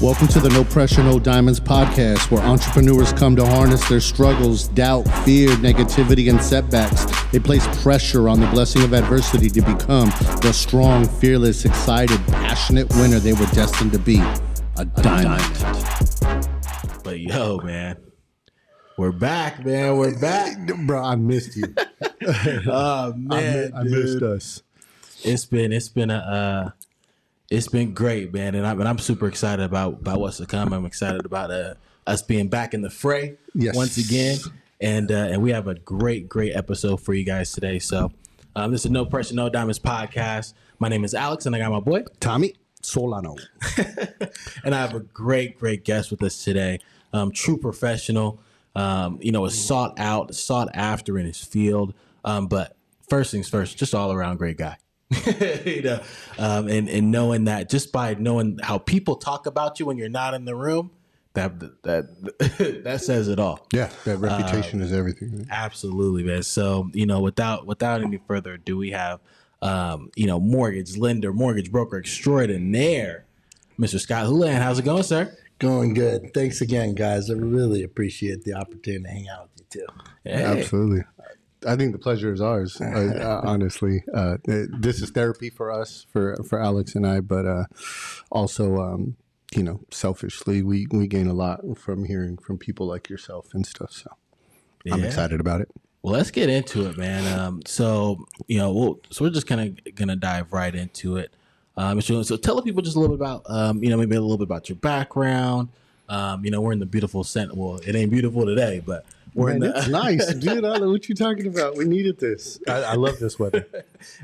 Welcome to the No Pressure, No Diamonds podcast, where entrepreneurs come to harness their struggles, doubt, fear, negativity, and setbacks. They place pressure on the blessing of adversity to become the strong, fearless, excited, passionate winner they were destined to be. A diamond. But yo, man, we're back, man. We're back. Bro, I missed you. Oh, man, I missed us. It's been great, man, and I'm super excited about what's to come. I'm excited about us being back in the fray once again, and we have a great episode for you guys today. So this is No Pressure, No Diamonds podcast. My name is Alex, and I got my boy Thomas Solano, and I have a great guest with us today. True professional, is sought after in his field, but first things first, just all around great guy. And knowing that, just by knowing how people talk about you when you're not in the room, that says it all. Yeah, that reputation is everything. Right? Absolutely, man. So without any further ado, we have mortgage lender, mortgage broker extraordinaire, Mr. Scott Hoolahan. How's it going, sir? Going good. Thanks again, guys. I really appreciate the opportunity to hang out with you too. Hey. Absolutely. I think the pleasure is ours, honestly. This is therapy for us, for Alex and I, but also, selfishly, we gain a lot from hearing from people like yourself and stuff. So I'm excited about it. Well, let's get into it, man. So we're just kind of going to dive right into it. So tell the people just a little bit about, maybe a little bit about your background. We're in the beautiful well, it ain't beautiful today, but it's nice, dude. I don't know what you're talking about. We needed this. I love this weather.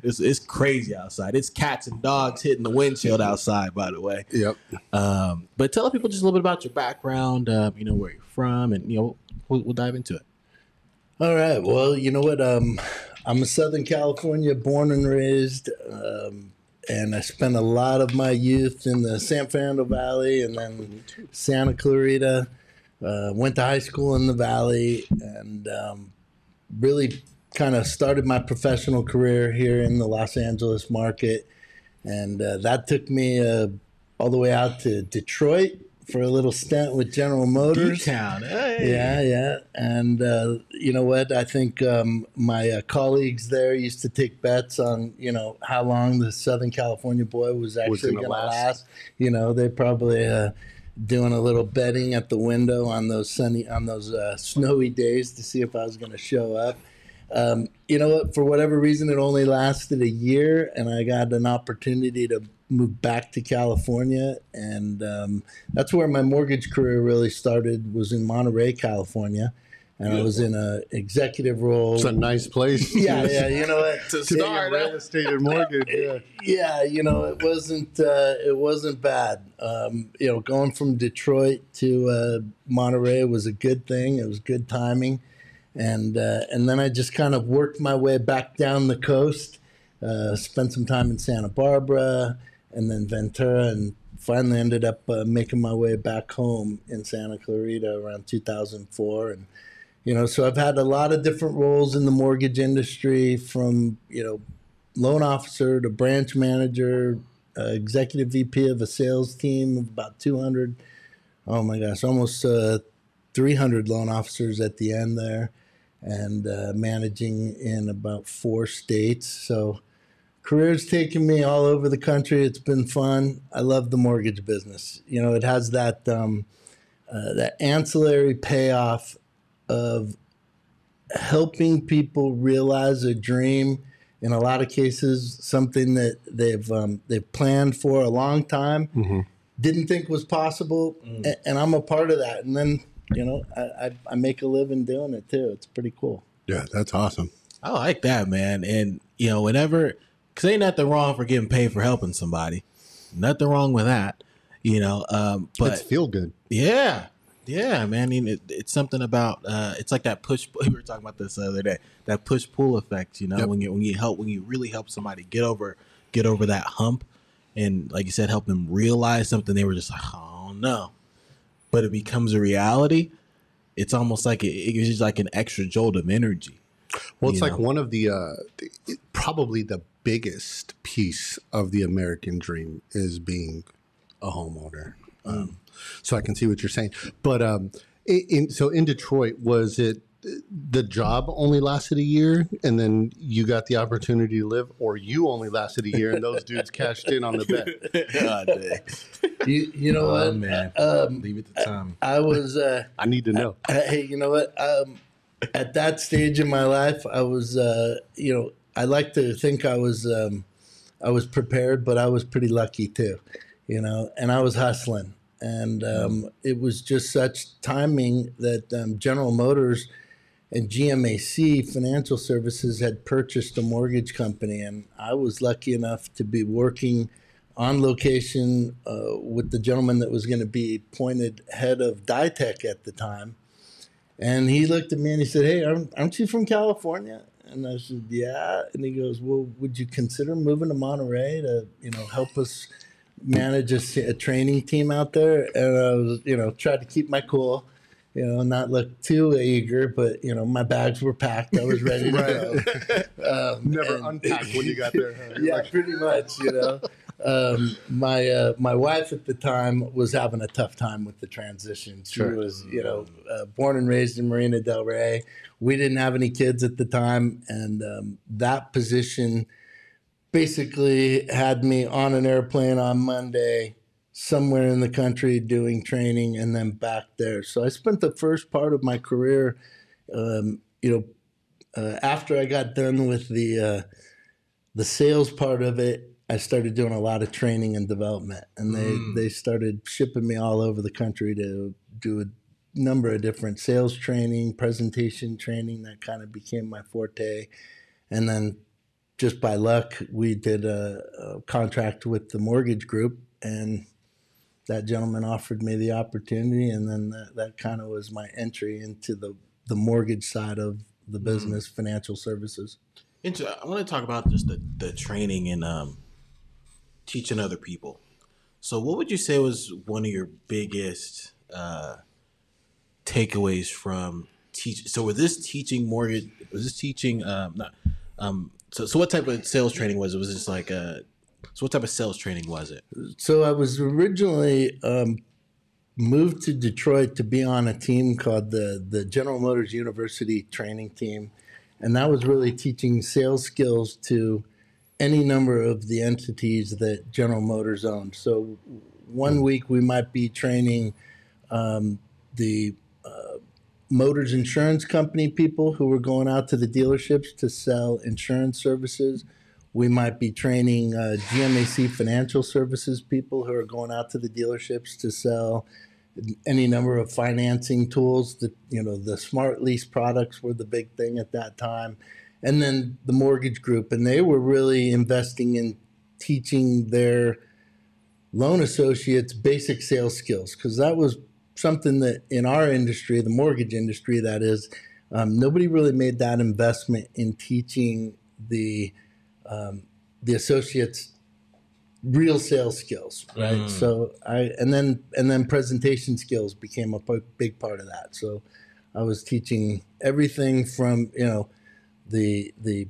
It's crazy outside. It's cats and dogs hitting the windshield outside, by the way. Yep. But tell people just a little bit about your background, where you're from, and we'll dive into it. All right. Well, you know what? I'm a Southern California born and raised, and I spent a lot of my youth in the San Fernando Valley and then Santa Clarita. Went to high school in the Valley and really kind of started my professional career here in the Los Angeles market. And that took me all the way out to Detroit for a little stint with General Motors. D-Town, hey. Yeah. And you know what? I think my colleagues there used to take bets on, how long the Southern California boy was actually going to last. They probably... doing a little betting at the window on those snowy days to see if I was going to show up. You know what? For whatever reason, it only lasted a year, and I got an opportunity to move back to California, and that's where my mortgage career really started. Was in Monterey, California. And I was in an executive role. It's a nice place. Yeah. You know what? To start real estate and mortgage. Yeah. It wasn't bad. Going from Detroit to Monterey was a good thing. It was good timing, and then I just kind of worked my way back down the coast. Spent some time in Santa Barbara, and then Ventura, and finally ended up making my way back home in Santa Clarita around 2004, and. So I've had a lot of different roles in the mortgage industry, from, loan officer to branch manager, executive VP of a sales team of about 200. Oh my gosh, almost 300 loan officers at the end there, and managing in about 4 states. So career's taken me all over the country. It's been fun. I love the mortgage business. It has that ancillary payoff of helping people realize a dream, in a lot of cases something that they've planned for a long time, didn't think was possible, and I'm a part of that. And then I make a living doing it too. It's pretty cool. Yeah, that's awesome. I like that, man. And because ain't nothing wrong for getting paid for helping somebody. Nothing wrong with that. But it's feel good. Yeah, man. I mean, it's something about it's like that push. We were talking about this the other day. That push pull effect. Yep. when you really help somebody get over that hump, and like you said, help them realize something they were just like, oh no, but it becomes a reality. It's almost like it gives you like an extra jolt of energy. Well, it's like one of the probably the biggest piece of the American dream is being a homeowner. So I can see what you're saying. But in Detroit, was it the job only lasted a year and then you got the opportunity to live, or you only lasted a year and those dudes cashed in on the bet? God dang. You know what? Man. Leave it to Tommy. I was. I need to know. Hey, you know what? At that stage in my life, I was. I like to think I was prepared, but I was pretty lucky too. And I was hustling, and it was just such timing that General Motors and GMAC Financial Services had purchased a mortgage company, and I was lucky enough to be working on location with the gentleman that was going to be appointed head of Ditech at the time. And he looked at me and he said, "Hey, aren't you from California?" And I said, "Yeah." And he goes, "Well, would you consider moving to Monterey to, help us manage a training team out there?" And I was, tried to keep my cool. Not look too eager, but my bags were packed. I was ready to go. Never unpacked when you got there. Huh? Yeah, pretty much. My wife at the time was having a tough time with the transition. She was, born and raised in Marina del Rey. We didn't have any kids at the time, and that position basically had me on an airplane on Monday, somewhere in the country doing training, and then back there. So I spent the first part of my career, after I got done with the sales part of it, I started doing a lot of training and development, and they started shipping me all over the country to do a number of different sales training, presentation training. That kind of became my forte. And then just by luck, we did a contract with the mortgage group, and that gentleman offered me the opportunity, and then that kind of was my entry into the mortgage side of the business, financial services. I want to talk about just the training and teaching other people. So what would you say was one of your biggest takeaways from teach? So was this teaching mortgage? Was this teaching? So what type of sales training was it? Was it just like so what type of sales training was it? So I was originally moved to Detroit to be on a team called the General Motors University training team. And that was really teaching sales skills to any number of the entities that General Motors owned. So one week we might be training the Motors Insurance Company people who were going out to the dealerships to sell insurance services. We might be training GMAC Financial Services people who are going out to the dealerships to sell any number of financing tools. The smart lease products were the big thing at that time. And then the mortgage group, and they were really investing in teaching their loan associates basic sales skills, because that was something that in our industry, the mortgage industry, that is, nobody really made that investment in teaching the associates real sales skills, right? So and then presentation skills became a big part of that. So I was teaching everything from the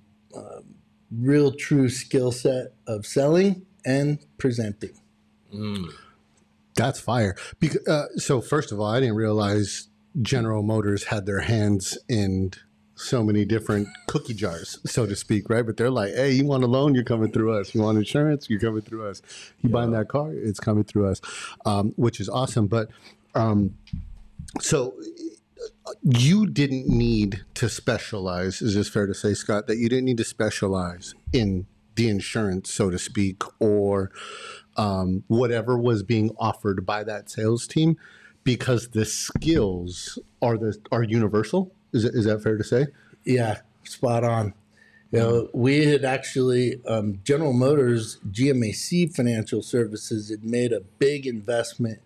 real true skill set of selling and presenting. That's fire. So first of all, I didn't realize General Motors had their hands in so many different cookie jars, so to speak, right? But they're like, hey, you want a loan, you're coming through us. You want insurance, you're coming through us. You buying that car, it's coming through us, which is awesome. But so you didn't need to specialize. Is this fair to say, Scott, that you didn't need to specialize in the insurance, so to speak, or whatever was being offered by that sales team, because the skills are universal? Is that fair to say? Yeah, spot on. We had actually, General Motors, GMAC Financial Services had made a big investment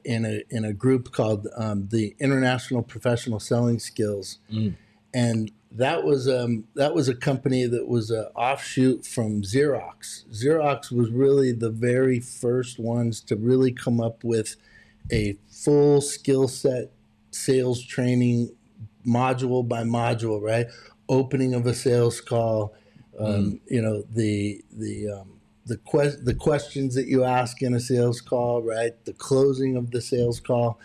in a group called the International Professional Selling Skills. And that was a company that was an offshoot from Xerox. Xerox was really the very first ones to really come up with a full skill set sales training, module by module, right? Opening of a sales call, the the questions that you ask in a sales call, right? The closing of the sales call,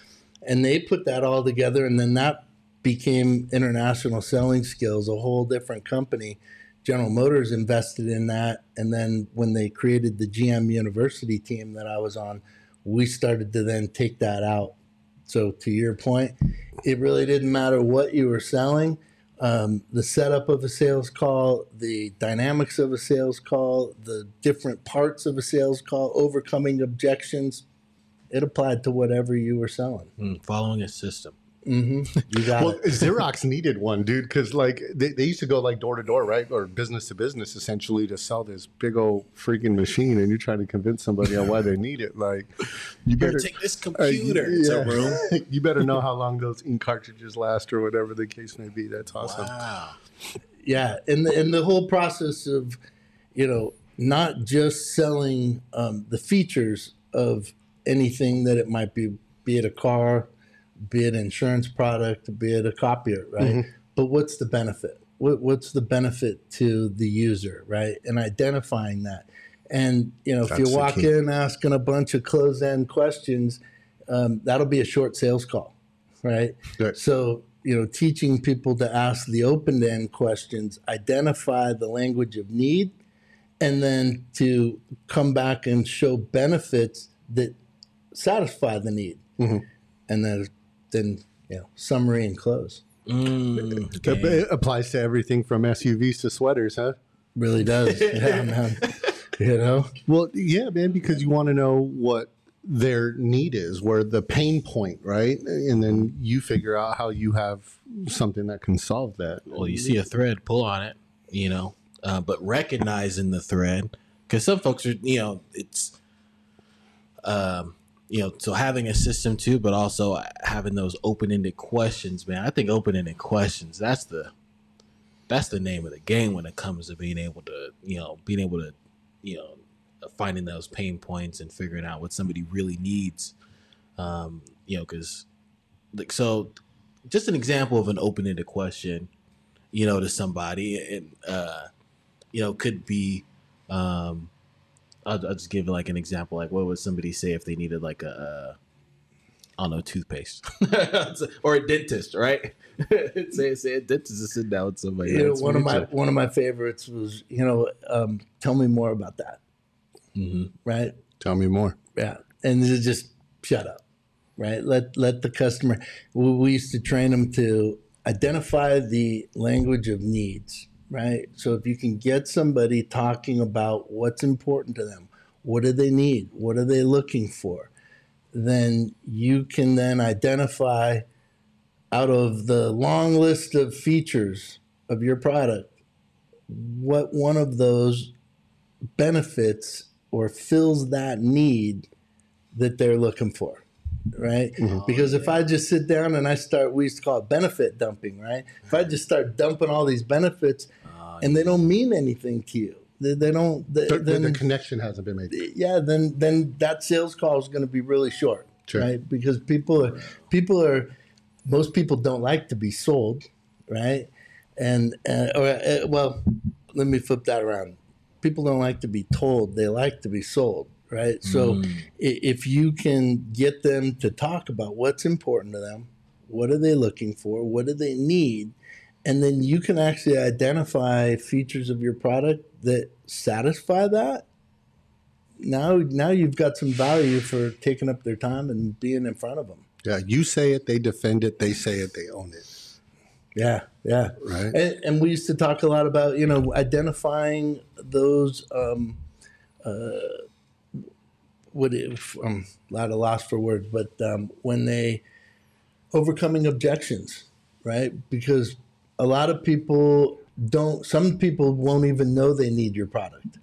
and they put that all together, and then that became International Selling Skills, a whole different company. General Motors invested in that, and then when they created the GM University team that I was on, we started to then take that out. So to your point, it really didn't matter what you were selling. The setup of a sales call, the dynamics of a sales call, the different parts of a sales call, overcoming objections, it applied to whatever you were selling. Following a system. Mm-hmm. You got it. Xerox needed one, dude, because like they used to go like door to door, right, or business to business, essentially, to sell this big old freaking machine, and you're trying to convince somebody on why they need it. Like, you better take this computer. It's a room. You better know how long those ink cartridges last, or whatever the case may be. That's awesome. Wow. Yeah, and the whole process of, not just selling the features of anything that it might be it a car, be it an insurance product, be it a copier, right? Mm-hmm. But what's the benefit? What's the benefit to the user, right? And identifying that. And, if you walk in asking a bunch of closed-end questions, that'll be a short sales call, right? Good. So, teaching people to ask the open-end questions, identify the language of need, and then to come back and show benefits that satisfy the need. Mm-hmm. And then summary and close. It applies to everything from SUVs to sweaters, huh? Really does. Yeah, man. Well, yeah, man, because you want to know what their need is, where the pain point, right? And then you figure out how you have something that can solve that. Well, you see a thread, pull on it, but recognizing the thread, because some folks are, it's, so having a system too, but also having those open-ended questions, man. I think open-ended questions, that's the name of the game when it comes to being able to finding those pain points and figuring out what somebody really needs. Because so just an example of an open-ended question, to somebody, and could be, I'll just give like an example. Like, what would somebody say if they needed like toothpaste or a dentist, right? say a dentist is sitting down with somebody. One of my favorites was, tell me more about that. Mm-hmm. Right? Tell me more. Yeah, and just shut up. Right? Let the customer. We used to train them to identify the language of needs. Right. So if you can get somebody talking about what's important to them, what do they need? What are they looking for? Then you can then identify out of the long list of features of your product, what one of those benefits or fills that need that they're looking for. Right. Mm-hmm. Because if I just sit down and we used to call it benefit dumping, right? If I just start dumping all these benefits, and they don't mean anything to you. They don't. Then the connection hasn't been made. Yeah, then that sales call is going to be really short, sure. Right? Because most people don't like to be sold, right? Well, let me flip that around. People don't like to be told; they like to be sold, right? So if you can get them to talk about what's important to them, what are they looking for, what do they need. And then you can actually identify features of your product that satisfy that. Now you've got some value for taking up their time and being in front of them. Yeah, you say it, they defend it. They say it, they own it. Yeah. Right. And we used to talk a lot about, identifying those, a lot of loss for words, but when they overcoming objections, right? Because a lot of people some people won't even know they need your product,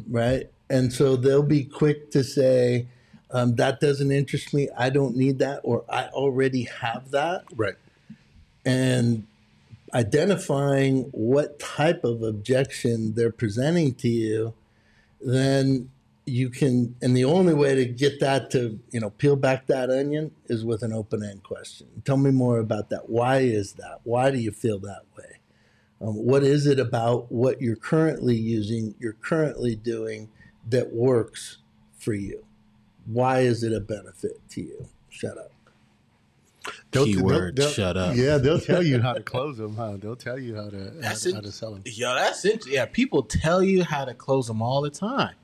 right? And so they'll be quick to say, that doesn't interest me. I don't need that, or I already have that. Right. And identifying what type of objection they're presenting to you, then you can, and the only way to get that to, peel back that onion is with an open-end question. Tell me more about that. Why is that? Why do you feel that way? What is it about what you're currently using, you're currently doing that works for you? Why is it a benefit to you? Shut up. Keyword, shut up. Yeah, they'll tell you how to close them, huh? They'll tell you how to sell them. Yo, that's interesting. Yeah, people tell you how to close them all the time.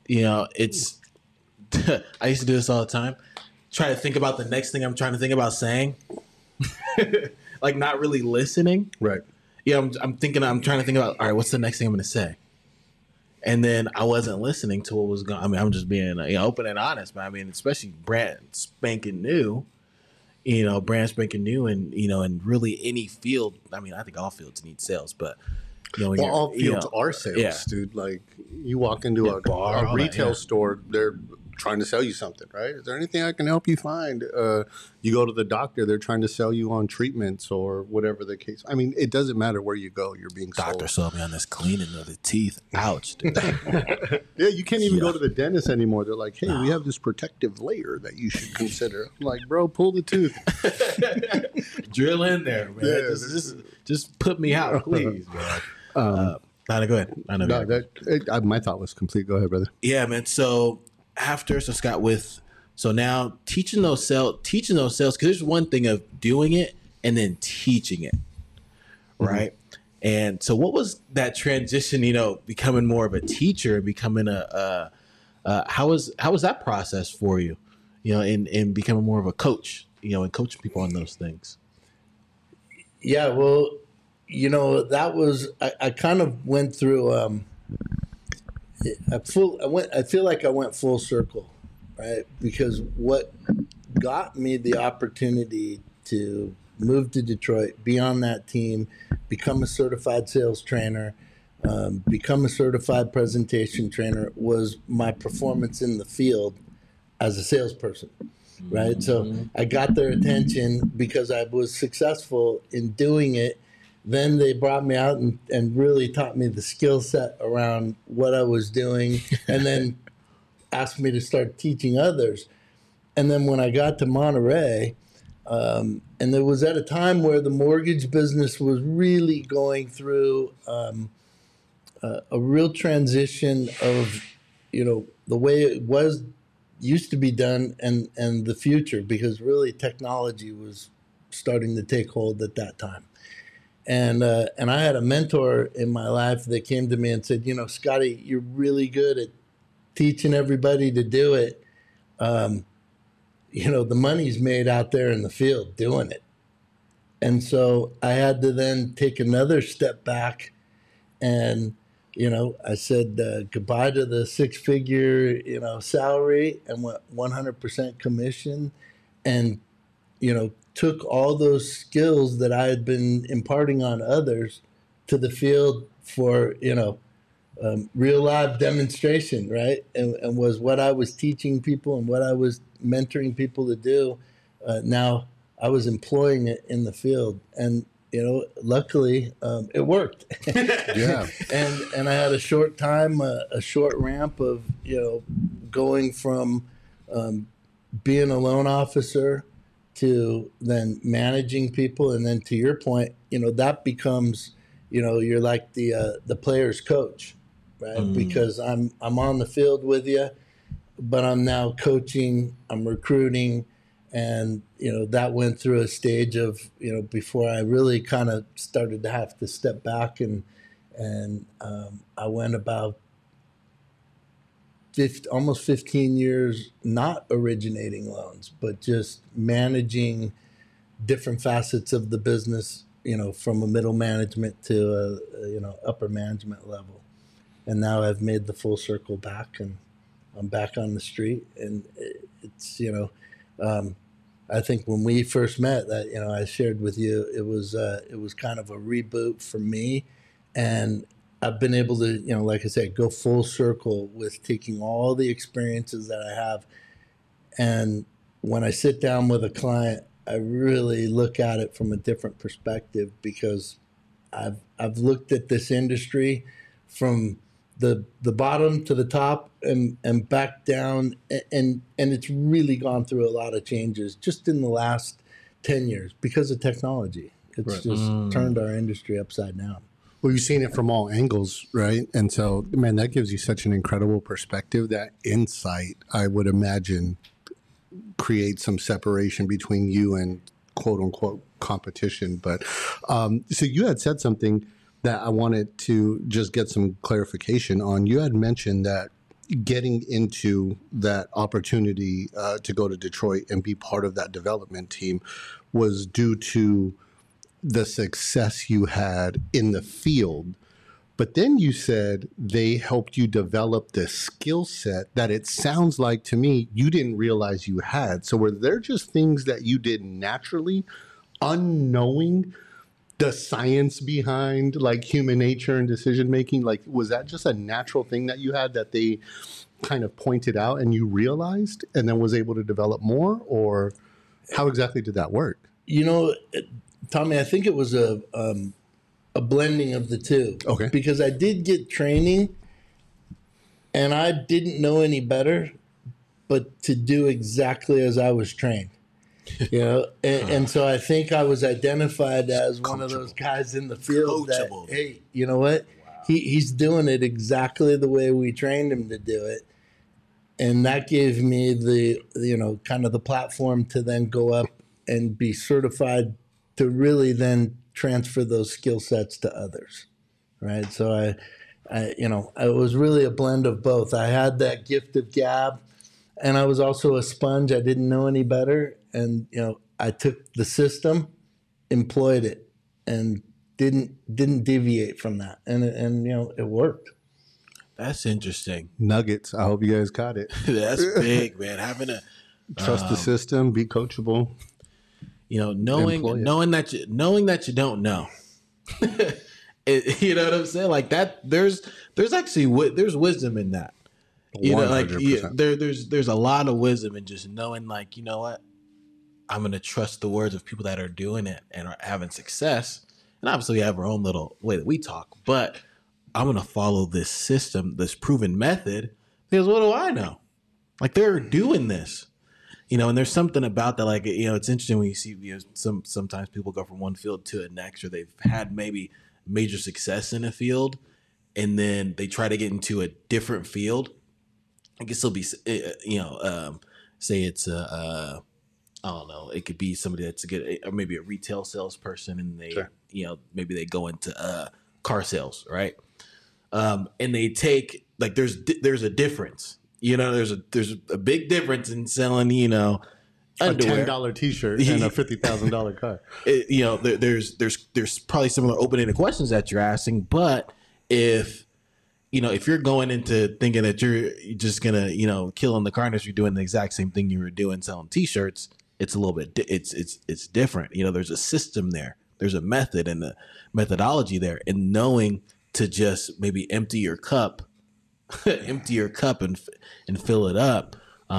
You know, it's... I used to do this all the time. Try to think about the next thing I'm trying to think about saying. Like, not really listening. Right. Yeah, I'm trying to think about, all right, what's the next thing I'm going to say? And then I wasn't listening to what was going on. I mean, I'm just being open and honest, but I mean, especially brand spanking new, and, in really any field. I mean, I think all fields need sales, but, when all fields are sales, dude. Like, you walk into a bar, a retail store, they're trying to sell you something, right? Is there anything I can help you find? You go to the doctor, they're trying to sell you on treatments or whatever the case. I mean, it doesn't matter where you go, you're being sold. Doctor sold me on this cleaning of the teeth. Ouch, dude. Yeah, you can't even go to the dentist anymore. They're like, hey, we have this protective layer that you should consider. I'm like, bro, pull the tooth. Drill in there, man. Yeah, just put me out, please, man. Go ahead. My thought was complete. Go ahead, brother. Yeah, man. So Scott, now teaching those sales, because there's one thing of doing it and then teaching it, right? Mm-hmm. And so what was that transition, becoming more of a teacher, becoming how was that process for you, in becoming more of a coach, and coaching people on those things? Yeah, well, that was, I kind of went through, I feel like I went full circle, right? Because what got me the opportunity to move to Detroit, be on that team, become a certified sales trainer, become a certified presentation trainer was my performance in the field as a salesperson, right? So I got their attention because I was successful in doing it. Then they brought me out and really taught me the skill set around what I was doing, and then asked me to start teaching others. And then when I got to Monterey, and it was at a time where the mortgage business was really going through a real transition of, the way it used to be done and the future, because really technology was starting to take hold at that time. And I had a mentor in my life that came to me and said, Scotty, you're really good at teaching everybody to do it. The money's made out there in the field doing it. And so I had to then take another step back and, I said goodbye to the 6-figure, salary, and went 100% commission, and, took all those skills that I had been imparting on others to the field for, real live demonstration, right? And was what I was teaching people and what I was mentoring people to do. Now I was employing it in the field, and, luckily it worked. Yeah. And I had a short time, a short ramp of, going from being a loan officer to then managing people. And then to your point, that becomes, you're like the player's coach, right? Because I'm on the field with you, but I'm now coaching, I'm recruiting. And, that went through a stage of, before I really kind of started to have to step back, and I went about almost 15 years not originating loans, but just managing different facets of the business, from a middle management to a, upper management level. And now I've made the full circle back, and I'm back on the street. And it's, I think when we first met, that, I shared with you, it was kind of a reboot for me. And I've been able to, like I said, go full circle with taking all the experiences that I have. And when I sit down with a client, I really look at it from a different perspective, because I've looked at this industry from the bottom to the top and back down, and it's really gone through a lot of changes just in the last 10 years because of technology. It's just turned our industry upside down. Well, you've seen it from all angles, right? And so, man, that gives you such an incredible perspective. That insight, I would imagine, creates some separation between you and quote unquote competition. But so you had said something that I wanted to just get some clarification on. You had mentioned that getting into that opportunity to go to Detroit and be part of that development team was due to the success you had in the field. But then you said they helped you develop this skill set that it sounds like to me you didn't realize you had. So were there just things that you did naturally, unknowing the science behind like human nature and decision making? Like, was that just a natural thing that you had that they kind of pointed out and you realized and then was able to develop more? Or how exactly did that work? You know, Tommy, I think it was a blending of the two. Okay. Because I did get training and I didn't know any better but to do exactly as I was trained. You know, and so I think I was identified as one of those guys in the field that, hey, you know what? Wow. He's doing it exactly the way we trained him to do it. And that gave me the, you know, kind of the platform to then go up and be certified to really then transfer those skill sets to others. Right. So I, you know, it was really a blend of both. I had that gift of gab and I was also a sponge. I didn't know any better. And, you know, I took the system, employed it, and didn't deviate from that. And you know, it worked. That's interesting. Nuggets. I hope you guys caught it. That's big, man. Having a trust the system, be coachable. You know, knowing that you don't know. You know what I'm saying? Like that. There's actually there's wisdom in that. You 100%. Know, like there's a lot of wisdom in just knowing, like, you know what, I'm going to trust the words of people that are doing it and are having success. And obviously we have our own little way that we talk, but I'm going to follow this system, this proven method, because what do I know? Like, they're doing this, you know, and there's something about that. Like, you know, it's interesting when you see, you know, sometimes people go from one field to the next, or they've had maybe major success in a field and then they try to get into a different field. I guess it'll be, you know, say it's I don't know. It could be somebody that's a good, or maybe a retail salesperson, and they, sure, you know, maybe they go into car sales, right? And they take, like, there's a difference, you know. There's a big difference in selling, you know, underwear. A $10 T-shirt and a $50,000 car. You know, there's probably similar open-ended questions that you're asking, but if you're going into thinking that you're just gonna, you know, kill in the car industry doing the exact same thing you were doing selling T-shirts, it's a little bit, it's different. You know, there's a system there, there's a method and the methodology there, and knowing to just maybe empty your cup and fill it up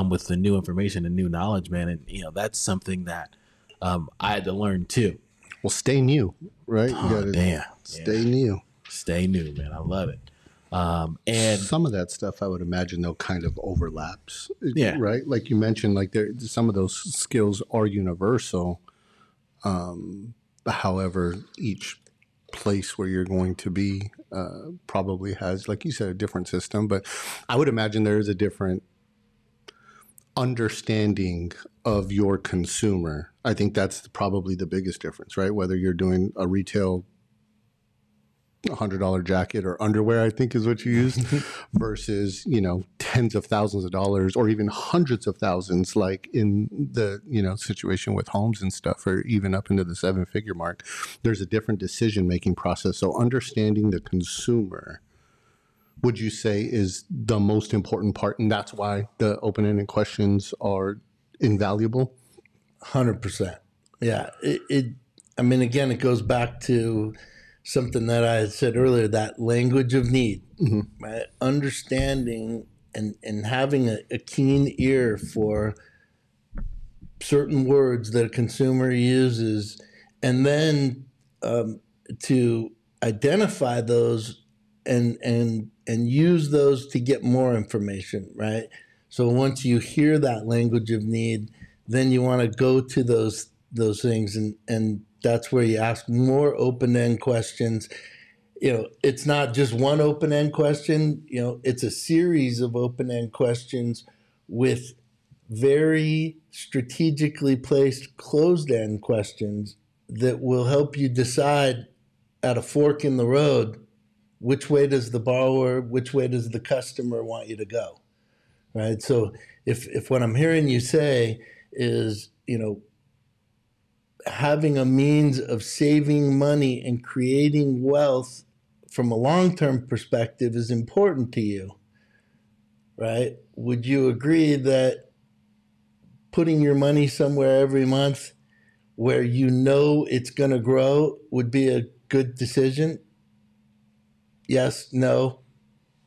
with the new information and new knowledge, man. And, you know, that's something that I had to learn too. Well, stay new, right? Oh, you gotta stay new. Stay new, man. I love it. And some of that stuff, I would imagine, though, kind of overlaps. Yeah. Right. Like you mentioned, like some of those skills are universal. However, each place where you're going to be probably has, like you said, a different system. But I would imagine there is a different understanding of your consumer. I think that's probably the biggest difference, right? Whether you're doing a retail $100 jacket or underwear, I think is what you used, versus, you know, tens of thousands of dollars or even hundreds of thousands, like in the, you know, situation with homes and stuff, or even up into the 7-figure mark. There's a different decision-making process. So understanding the consumer, would you say, is the most important part? And that's why the open-ended questions are invaluable? 100%. Yeah. I mean, again, it goes back to something that I had said earlier, that language of need, mm-hmm, right? Understanding and having a keen ear for certain words that a consumer uses, and then to identify those and use those to get more information, right? So once you hear that language of need, then you want to go to those things, and that's where you ask more open-end questions. it's not just one open-end question. It's a series of open-end questions with very strategically placed closed-end questions that will help you decide at a fork in the road, which way does the borrower, which way does the customer want you to go, right? So if what I'm hearing you say is, having a means of saving money and creating wealth from a long-term perspective is important to you, right? Would you agree that putting your money somewhere every month where it's going to grow would be a good decision? Yes, no.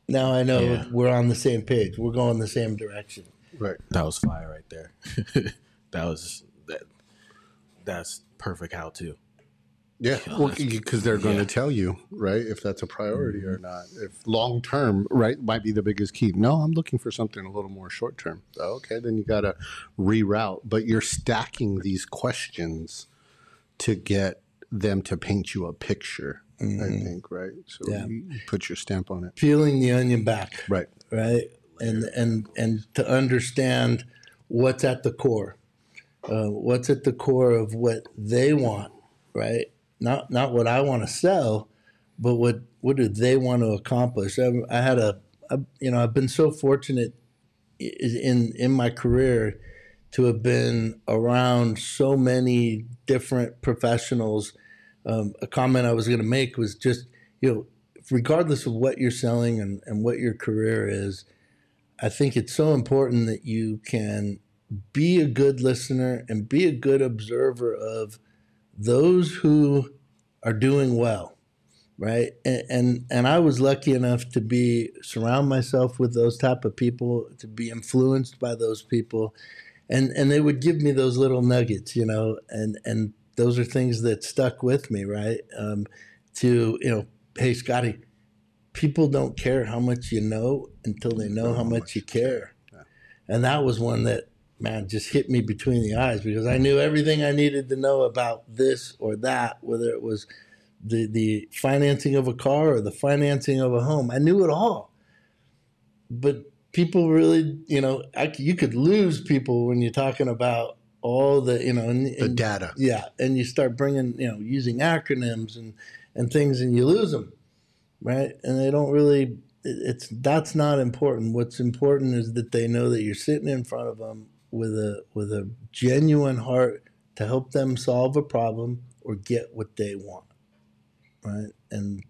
Now I know we're on the same page. We're going the same direction. Right. That was fire right there. That's perfect how-to. Yeah, because they're going to tell you, right, if that's a priority or not. If long term, right, might be the biggest key. No, I'm looking for something a little more short term. Okay, then you got to reroute. But you're stacking these questions to get them to paint you a picture, I think, right? So you put your stamp on it. Peeling the onion back. Right. Right. And to understand what's at the core. What's at the core of what they want, right? Not what I want to sell, but what do they want to accomplish? I've been so fortunate in my career to have been around so many different professionals. A comment I was going to make was just, regardless of what you're selling and what your career is, I think it's so important that you can be a good listener and be a good observer of those who are doing well, right? And I was lucky enough to surround myself with those type of people, to be influenced by those people, and they would give me those little nuggets, and those are things that stuck with me, right? Hey, Scotty, people don't care how much you know until they know how much you care. Yeah. And that was one that, man, just hit me between the eyes, because I knew everything I needed to know about this or that, whether it was the financing of a car or the financing of a home. I knew it all. But people really, you could lose people when you're talking about all the, the data. Yeah. And you start bringing, using acronyms and things, and you lose them, right? And they don't really, that's not important. What's important is that they know that you're sitting in front of them with a genuine heart to help them solve a problem or get what they want, right? And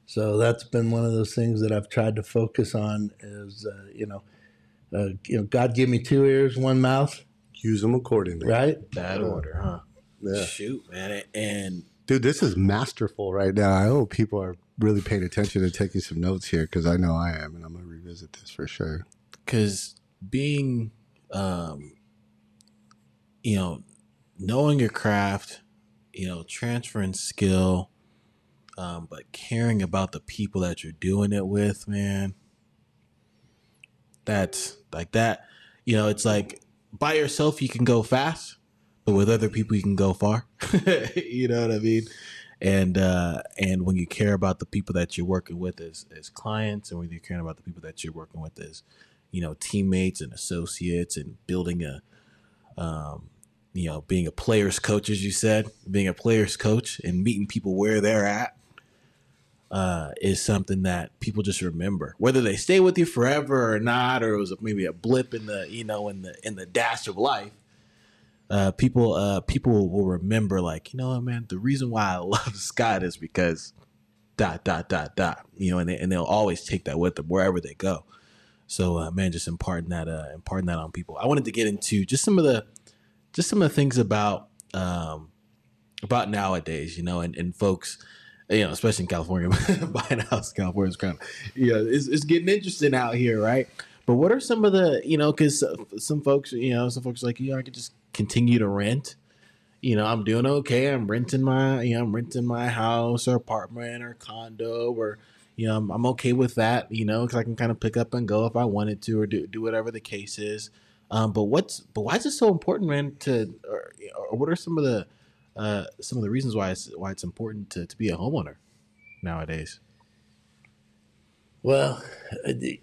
so that's been one of those things that I've tried to focus on is, God gave me 2 ears, 1 mouth. Use them accordingly. Right? That order, huh? Yeah. Shoot, man. And dude, this is masterful right now. I hope people are really paying attention and taking some notes here, because I know I am, and I'm going to revisit this for sure. Because being... knowing your craft, transferring skill, but caring about the people that you're doing it with, man, that's like that. It's like by yourself, you can go fast, but with other people, you can go far. You know what I mean? And when you care about the people that you're working with as clients, and when you're caring about the people that you're working with as teammates and associates, and building being a player's coach, as you said, being a player's coach and meeting people where they're at, is something that people just remember, whether they stay with you forever or not, or it was maybe a blip in the, in the dash of life. People will remember, like, man, the reason why I love Scott is because ... and they'll always take that with them wherever they go. So, man, just imparting that on people. I wanted to get into just some of the things about nowadays, and folks, especially in California, buying a house in California is kind of, it's getting interesting out here, right? But what are some of the, because some folks are like, I could just continue to rent. I'm doing okay. I'm renting my house or apartment or condo, or I'm okay with that, because I can kind of pick up and go if I wanted to, or do whatever the case is. But why is it so important, man? Or what are some of the reasons why it's important to be a homeowner? nowadays? Well,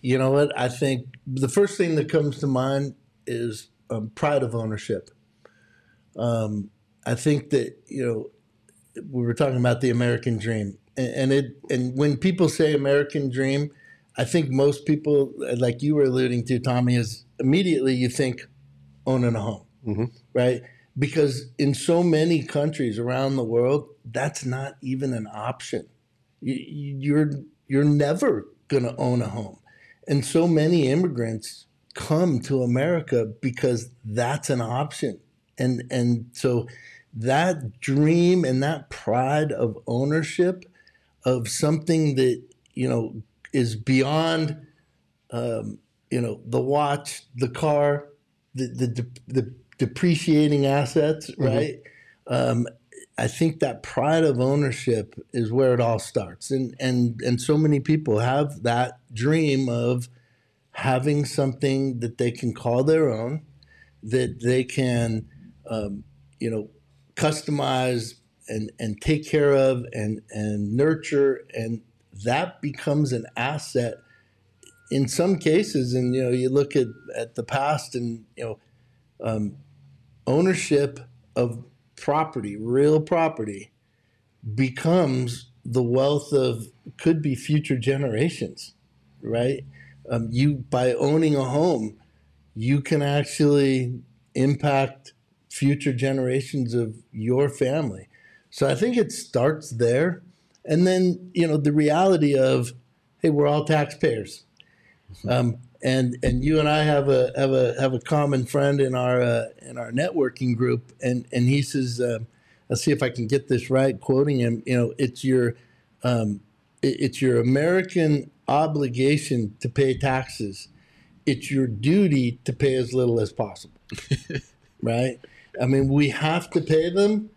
you know what? I think the first thing that comes to mind is pride of ownership. I think that, we were talking about the American dream, and when people say American dream, I think most people, like you were alluding to, Tommy, is immediately you think owning a home, right? Because in so many countries around the world, that's not even an option. You're never going to own a home, and so many immigrants come to America because that's an option, and so that dream and that pride of ownership of something that is beyond the watch, the car, the depreciating assets, right? I think that pride of ownership is where it all starts, and so many people have that dream of having something that they can call their own, that they can customize and take care of and nurture, and that becomes an asset in some cases. And you look at the past, and ownership of property, real property, becomes the wealth of, could be future generations, right? You, by owning a home, you can actually impact future generations of your family. So I think it starts there. And then, the reality of, hey, we're all taxpayers. And you and I have a common friend in our networking group, and he says, let's see if I can get this right, quoting him, it's your American obligation to pay taxes. It's your duty to pay as little as possible. Right? I mean, we have to pay them,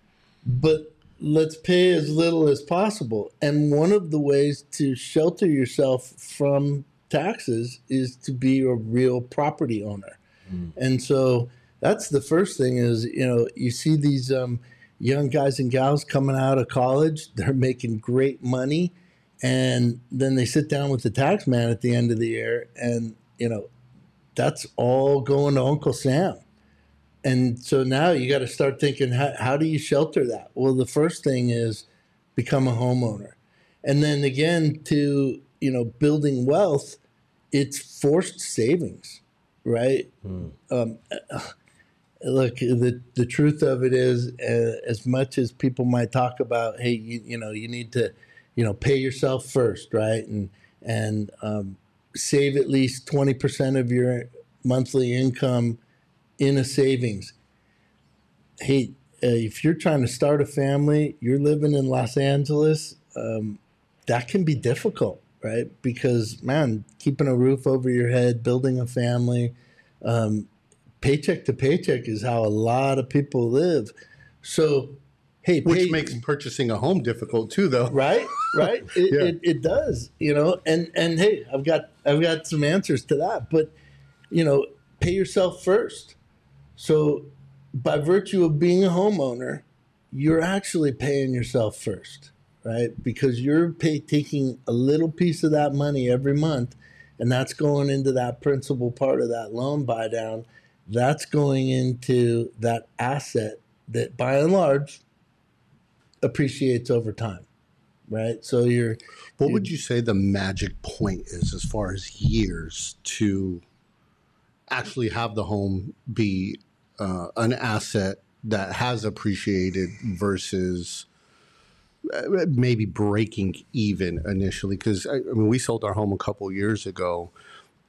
but let's pay as little as possible. And one of the ways to shelter yourself from taxes is to be a real property owner. And so that's the first thing is, you see these young guys and gals coming out of college, they're making great money, and then they sit down with the tax man at the end of the year, and, that's all going to Uncle Sam. And so now you got to start thinking, how do you shelter that? Well, the first thing is become a homeowner. And then again, to, building wealth, it's forced savings, right? Look, the truth of it is, as much as people might talk about, hey, you need to, pay yourself first, right? And save at least 20% of your monthly income in a savings. Hey, if you're trying to start a family, you're living in Los Angeles, that can be difficult, right? Because, man, keeping a roof over your head, building a family, paycheck to paycheck is how a lot of people live. So, hey, which makes purchasing a home difficult too, though. Right. It does, and hey, I've got some answers to that, but pay yourself first. So by virtue of being a homeowner, you're actually paying yourself first, right? Because you're taking a little piece of that money every month, and that's going into that principal part of that loan buy down. That's going into that asset that, by and large, appreciates over time, right? So What would you say the magic point is as far as years to actually have the home be an asset that has appreciated versus maybe breaking even initially? Because we sold our home a couple years ago,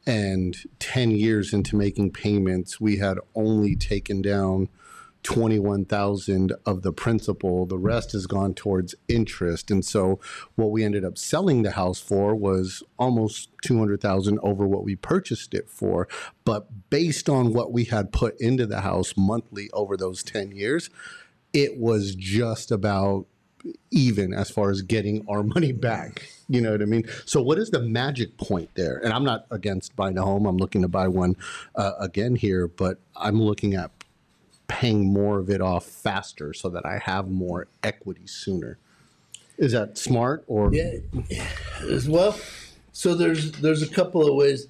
and 10 years into making payments, we had only taken down $21,000 of the principal. The rest has gone towards interest. And so what we ended up selling the house for was almost $200,000 over what we purchased it for. But based on what we had put into the house monthly over those 10 years, it was just about even as far as getting our money back. You know what I mean? So what is the magic point there? And I'm not against buying a home. I'm looking to buy one again here, but I'm looking at paying more of it off faster so that I have more equity sooner. Is that smart or? Yeah, as well. So there's a couple of ways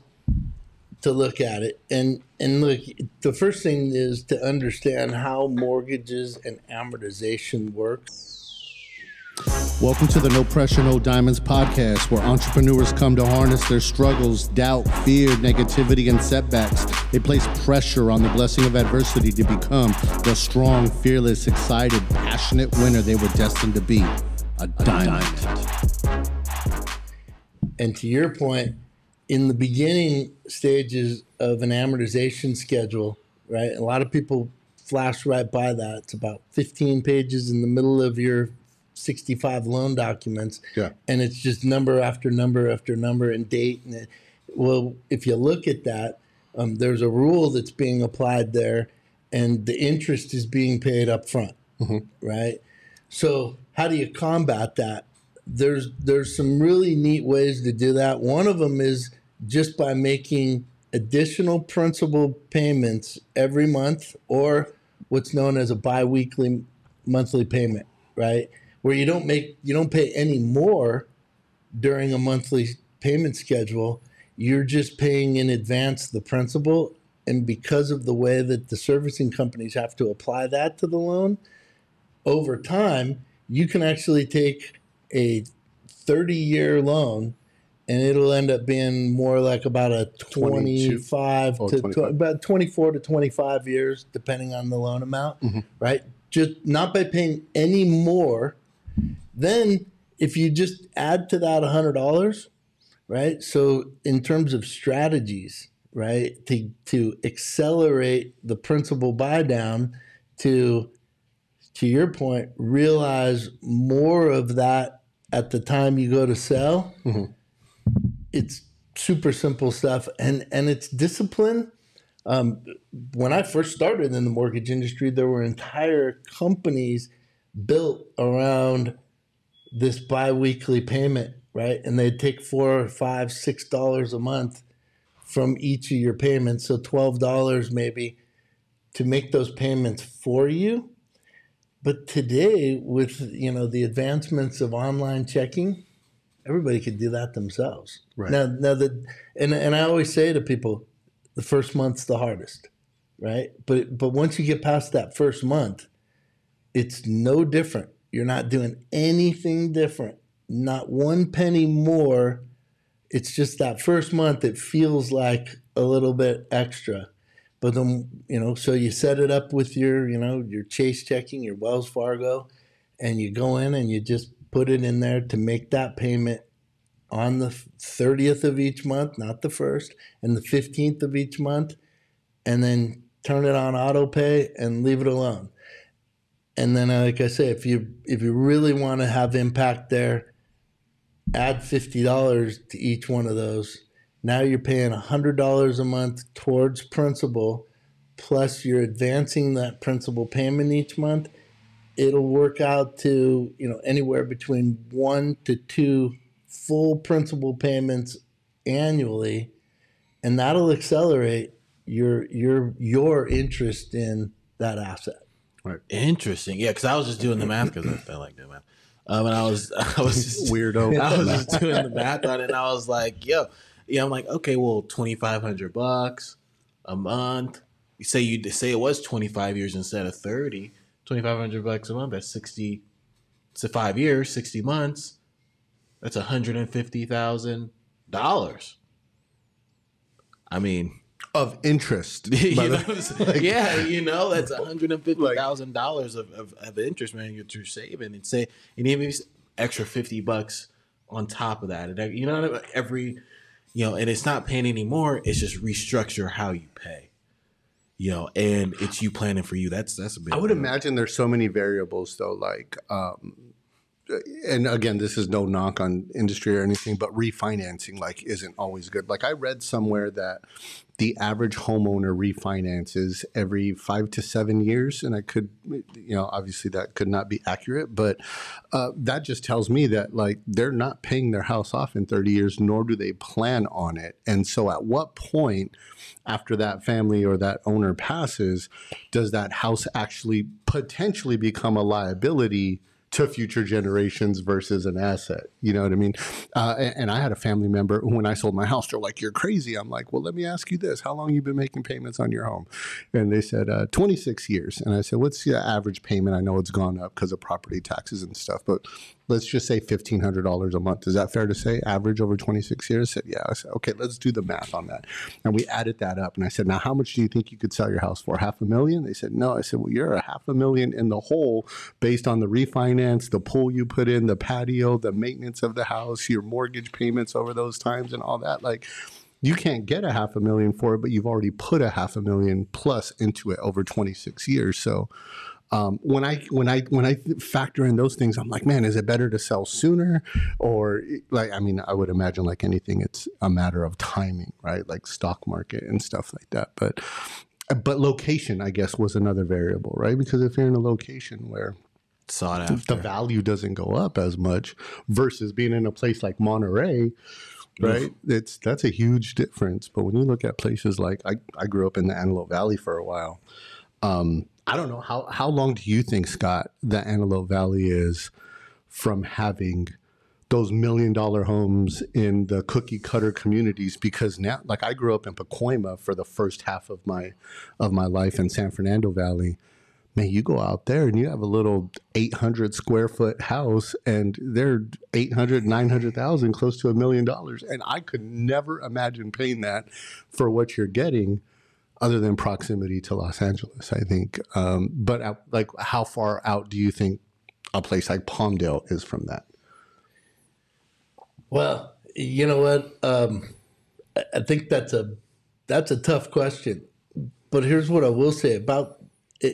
to look at it, and look, the first thing is to understand how mortgages and amortization work. Welcome to the No Pressure, No Diamonds podcast, where entrepreneurs come to harness their struggles, doubt, fear, negativity, and setbacks. They place pressure on the blessing of adversity to become the strong, fearless, excited, passionate winner they were destined to be, a diamond. And to your point, in the beginning stages of an amortization schedule, right? A lot of people flash right by that. It's about 15 pages in the middle of your 65 loan documents. Yeah. And it's just number after number after number and date. And well, if you look at that, there's a rule that's being applied there, and the interest is being paid up front, right? So how do you combat that? There's some really neat ways to do that. One of them is just by making additional principal payments every month, or what's known as a biweekly monthly payment, right? Where you don't pay any more during a monthly payment schedule. You're just paying in advance the principal, and because of the way that the servicing companies have to apply that to the loan, over time, you can actually take a 30-year loan, and it'll end up being more like about a 25 about 24 to 25 years, depending on the loan amount, right? Just not by paying any more. Then if you just add to that $100, right? So in terms of strategies, right, to accelerate the principal buy down, to your point, realize more of that at the time you go to sell. It's super simple stuff, and it's discipline. When I first started in the mortgage industry, there were entire companies built around this biweekly payment, right? And they'd take $4, $5, $6 a month from each of your payments, so $12 maybe, to make those payments for you. But today, with the advancements of online checking, everybody could do that themselves. Right. And I always say to people, the first month's the hardest, right? But once you get past that first month, it's no different. You're not doing anything different, not one penny more. It's just that first month, it feels like a little bit extra. But then, so you set it up with your Chase checking, your Wells Fargo, and you go in and you just put it in there to make that payment on the 30th of each month, not the 1st, and the 15th of each month, and then turn it on auto pay and leave it alone. And then, like I say, if you really want to have impact there, add $50 to each one of those. Now you're paying $100 a month towards principal, plus you're advancing that principal payment each month. It'll work out to anywhere between 1 to 2 full principal payments annually, and that'll accelerate your interest in that asset. Right. Interesting. Yeah, because I was just doing the math because I like doing math. And I was just Weirdo. I was just doing the math on it, and I was like, I'm like, okay, well, $2,500 a month. You say it was 25 years instead of 30. $2,500 a month. That's 60. So 5 years, 60 months. That's $150,000. I mean, Of interest. that's $150,000 of interest, man. You're saving, and even extra $50 on top of that. And every, and it's not paying anymore. It's just restructure how you pay. And it's you planning for you. That's a big. I would imagine there's so many variables though, like, and again, this is no knock on industry or anything, but refinancing isn't always good. Like I read somewhere that the average homeowner refinances every 5 to 7 years, and I could, obviously that could not be accurate, but that just tells me that they're not paying their house off in 30 years, nor do they plan on it. And so at what point after that family or that owner passes, does that house actually potentially become a liability to future generations versus an asset. You know what I mean? And I had a family member when I sold my house, they're like, "You're crazy." I'm like, "Well, let me ask you this. How long have you been making payments on your home?" And they said, 26 years. And I said, "What's your average payment?" I know it's gone up because of property taxes and stuff, but let's just say $1,500 a month. Is that fair to say? Average over 26 years? I said, yeah. I said, okay, let's do the math on that. And we added that up. And I said, now, how much do you think you could sell your house for? $500,000? They said, no. I said, well, you're $500,000 in the hole based on the refinance, the pool you put in, the patio, the maintenance of the house, your mortgage payments over those times and all that. Like, you can't get $500,000 for it, but you've already put $500,000 plus into it over 26 years. So, when I factor in those things, I'm like, man, is it better to sell sooner? Or like, I mean, I would imagine like anything, it's a matter of timing, right? Like stock market and stuff like that. But location, I guess, was another variable, right? Because if you're in a location where sought after, the value doesn't go up as much versus being in a place like Monterey, right? That's a huge difference. But when you look at places like, I grew up in the Antelope Valley for a while. I don't know, how long do you think, Scott, the Antelope Valley is from having those $1 million homes in the cookie cutter communities? Because now, like, I grew up in Pacoima for the first half of my life in San Fernando Valley. Man, you go out there and you have a little 800 square foot house and they're 800, 900,000, close to $1 million. And I could never imagine paying that for what you're getting, other than proximity to Los Angeles, I think. But like, how far out do you think a place like Palmdale is from that? Well, you know what? I think that's a tough question. But here's what I will say about,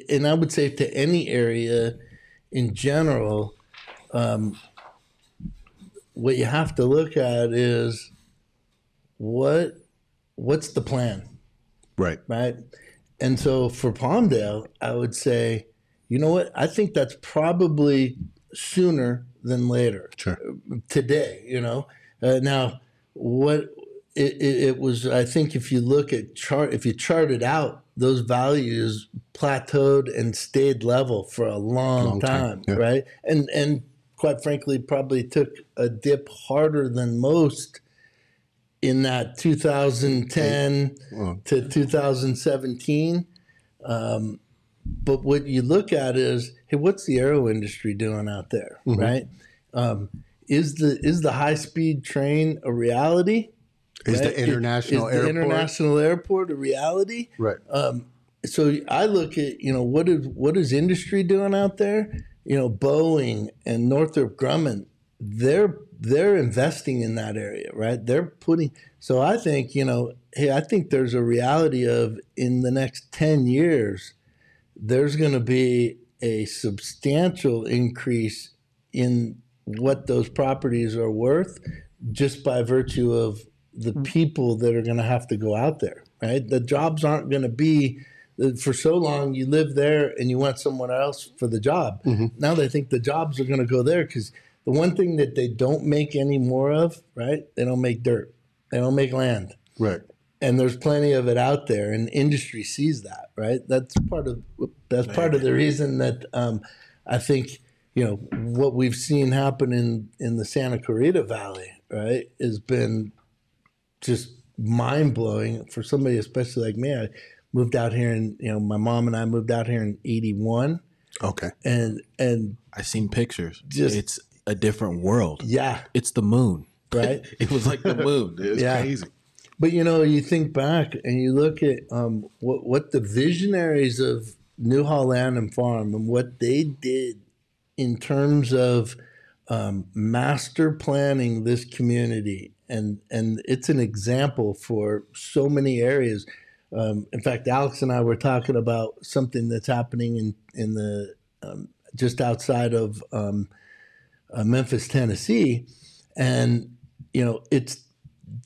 and I would say to any area in general, what you have to look at is what's the plan? Right. And so for Palmdale, I would say, you know what? I think that's probably sooner than later. Sure. Today, you know. Now, what it was, I think if you look at if you charted out, those values plateaued and stayed level for a long time. Yeah. Right? And quite frankly, probably took a dip harder than most in that 2010 to 2017. But what you look at is, hey, what's the aero industry doing out there, right? Is the high-speed train a reality? Is the international airport a reality? Right. So I look at, you know, what is industry doing out there? You know, Boeing and Northrop Grumman, they're investing in that area, right? So I think, you know, hey, I think there's a reality of in the next 10 years, there's going to be a substantial increase in what those properties are worth just by virtue of the people that are going to have to go out there, right? The jobs aren't going to be, for so long you live there and you went somewhere else for the job. Now they think the jobs are going to go there because the one thing that they don't make any more of, right? They don't make dirt. They don't make land. Right. And there's plenty of it out there, and industry sees that, right? That's part of the reason that I think, you know, what we've seen happen in the Santa Clarita Valley, right, has been just mind blowing for somebody, especially like me. I moved out here, and you know, my mom and I moved out here in '81. Okay. And I've seen pictures. It's a different world. Yeah. It's the moon. Right. It was like the moon. It was crazy. But, you know, you think back and you look at what the visionaries of New Hoolahan and Farm and what they did in terms of master planning this community. And it's an example for so many areas. In fact, Alex and I were talking about something that's happening in the just outside of Memphis, Tennessee. And, you know,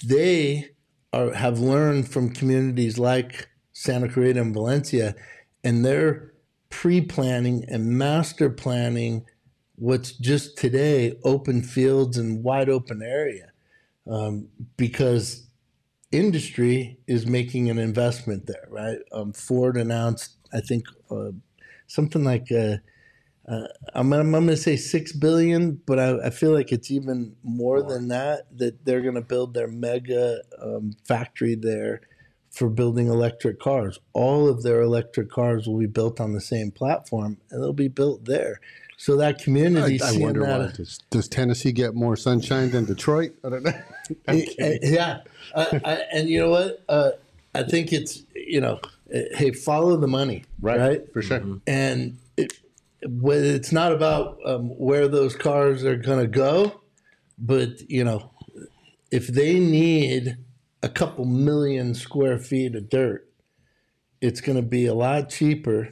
they have learned from communities like Santa Clarita and Valencia, and they're pre-planning and master planning what's just today open fields and wide open area, because industry is making an investment there, right? Ford announced, I think, something like I'm going to say $6 billion, but I feel like it's even more than that they're going to build their mega factory there for building electric cars. All of their electric cars will be built on the same platform, and they'll be built there. So that community, I wonder why. Does Tennessee get more sunshine than Detroit? I don't know. Yeah. And you know what? I think it's, hey, follow the money. Right? For sure. Mm-hmm. And it's not about where those cars are going to go, but, if they need a couple million square feet of dirt, it's going to be a lot cheaper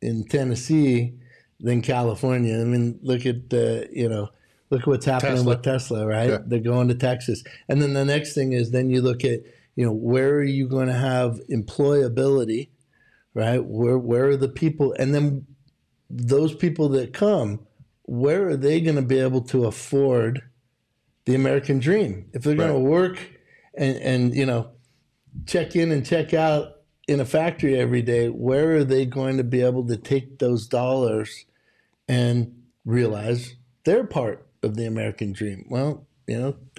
in Tennessee than California. I mean, look at look at what's happening with Tesla, right? Yeah. They're going to Texas. And then the next thing is then you look at, where are you going to have employability, right? Where are the people? And then those people that come, where are they going to be able to afford the American dream? If they're going to work and check in and check out in a factory every day, where are they going to be able to take those dollars and realize they're part of the American dream? Well,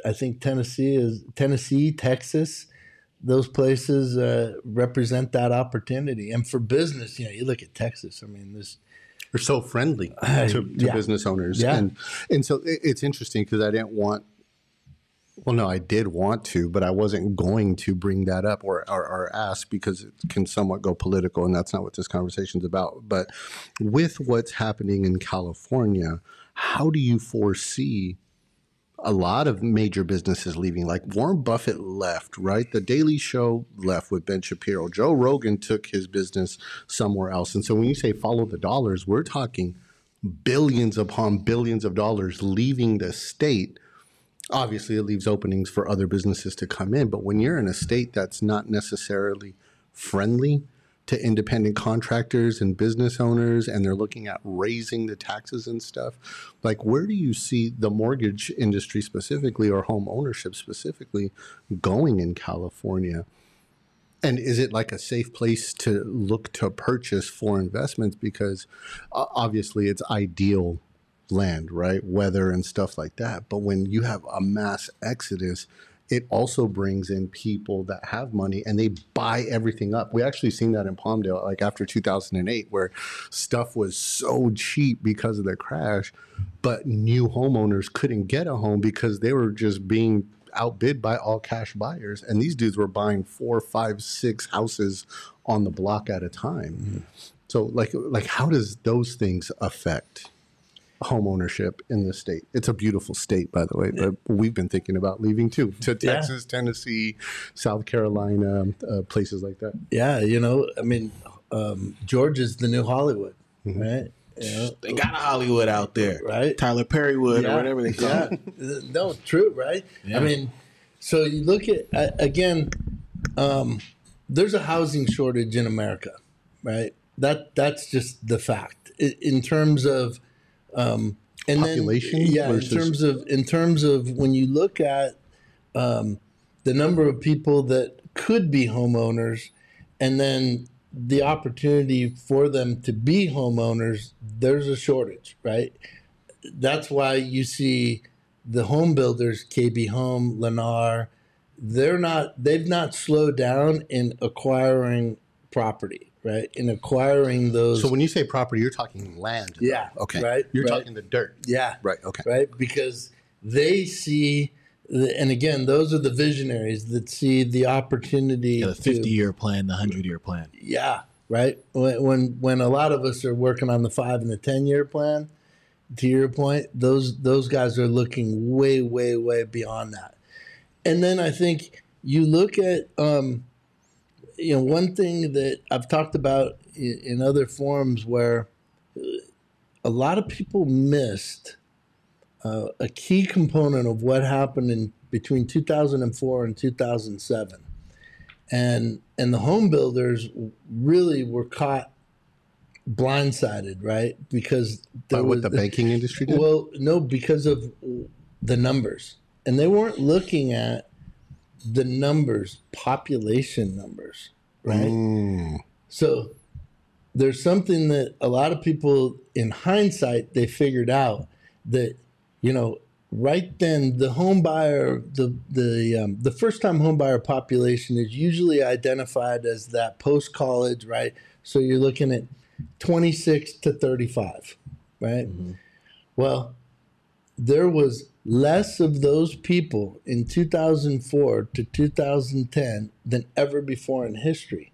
I think Tennessee, Texas, those places represent that opportunity. And for business, you look at Texas. I mean, they're so friendly to business owners. Yeah. And so it's interesting because I did want to, but I wasn't going to bring that up or ask because it can somewhat go political, and that's not what this conversation's about. But with what's happening in California, how do you foresee a lot of major businesses leaving? Like Warren Buffett left, right? The Daily Show left with Ben Shapiro. Joe Rogan took his business somewhere else. And so when you say follow the dollars, we're talking billions upon billions of dollars leaving the state. Obviously, it leaves openings for other businesses to come in. But when you're in a state that's not necessarily friendly to independent contractors and business owners, and they're looking at raising the taxes and stuff, like where do you see the mortgage industry specifically or home ownership specifically going in California? And is it like a safe place to look to purchase for investments? Because obviously it's ideal land, right? Weather and stuff like that. But when you have a mass exodus, it also brings in people that have money and they buy everything up. We actually seen that in Palmdale, like after 2008, where stuff was so cheap because of the crash, but new homeowners couldn't get a home because they were just being outbid by all cash buyers. And these dudes were buying 4, 5, 6 houses on the block at a time. Mm-hmm. So like how does those things affect home ownership in the state? It's a beautiful state, by the way, but we've been thinking about leaving too, to Texas, Tennessee, South Carolina, places like that. Yeah, I mean, Georgia's the new Hollywood, right? They got a Hollywood out there, right? Tyler Perrywood or whatever they call it. No, true, right? Yeah. I mean, so you look at again, there's a housing shortage in America, right? That's just the fact in terms of and population. Then, in terms of when you look at the number of people that could be homeowners, and then the opportunity for them to be homeowners, there's a shortage, right? That's why you see the home builders, KB Home, Lennar, they've not slowed down in acquiring property, right? In acquiring those. So when you say property, you're talking land. Yeah. Okay. Right. You're talking the dirt. Yeah. Right. Okay. Right. Because they see, and again, those are the visionaries that see the opportunity. The 50-year plan, the 100-year plan. Yeah. Right. When a lot of us are working on the 5 and the 10-year plan, to your point, those guys are looking way, way, way beyond that. And then I think you look at, one thing that I've talked about in other forums where a lot of people missed a key component of what happened between 2004 and 2007. And the home builders really were caught blindsided, right? Because what the banking industry did? Well, no, because of the numbers. And they weren't looking at the numbers, population numbers, right? So there's something that a lot of people in hindsight, they figured out that, right then the home buyer, the first time home buyer population is usually identified as that post-college, right? So you're looking at 26 to 35, right? Mm-hmm. Well, there was less of those people in 2004 to 2010 than ever before in history.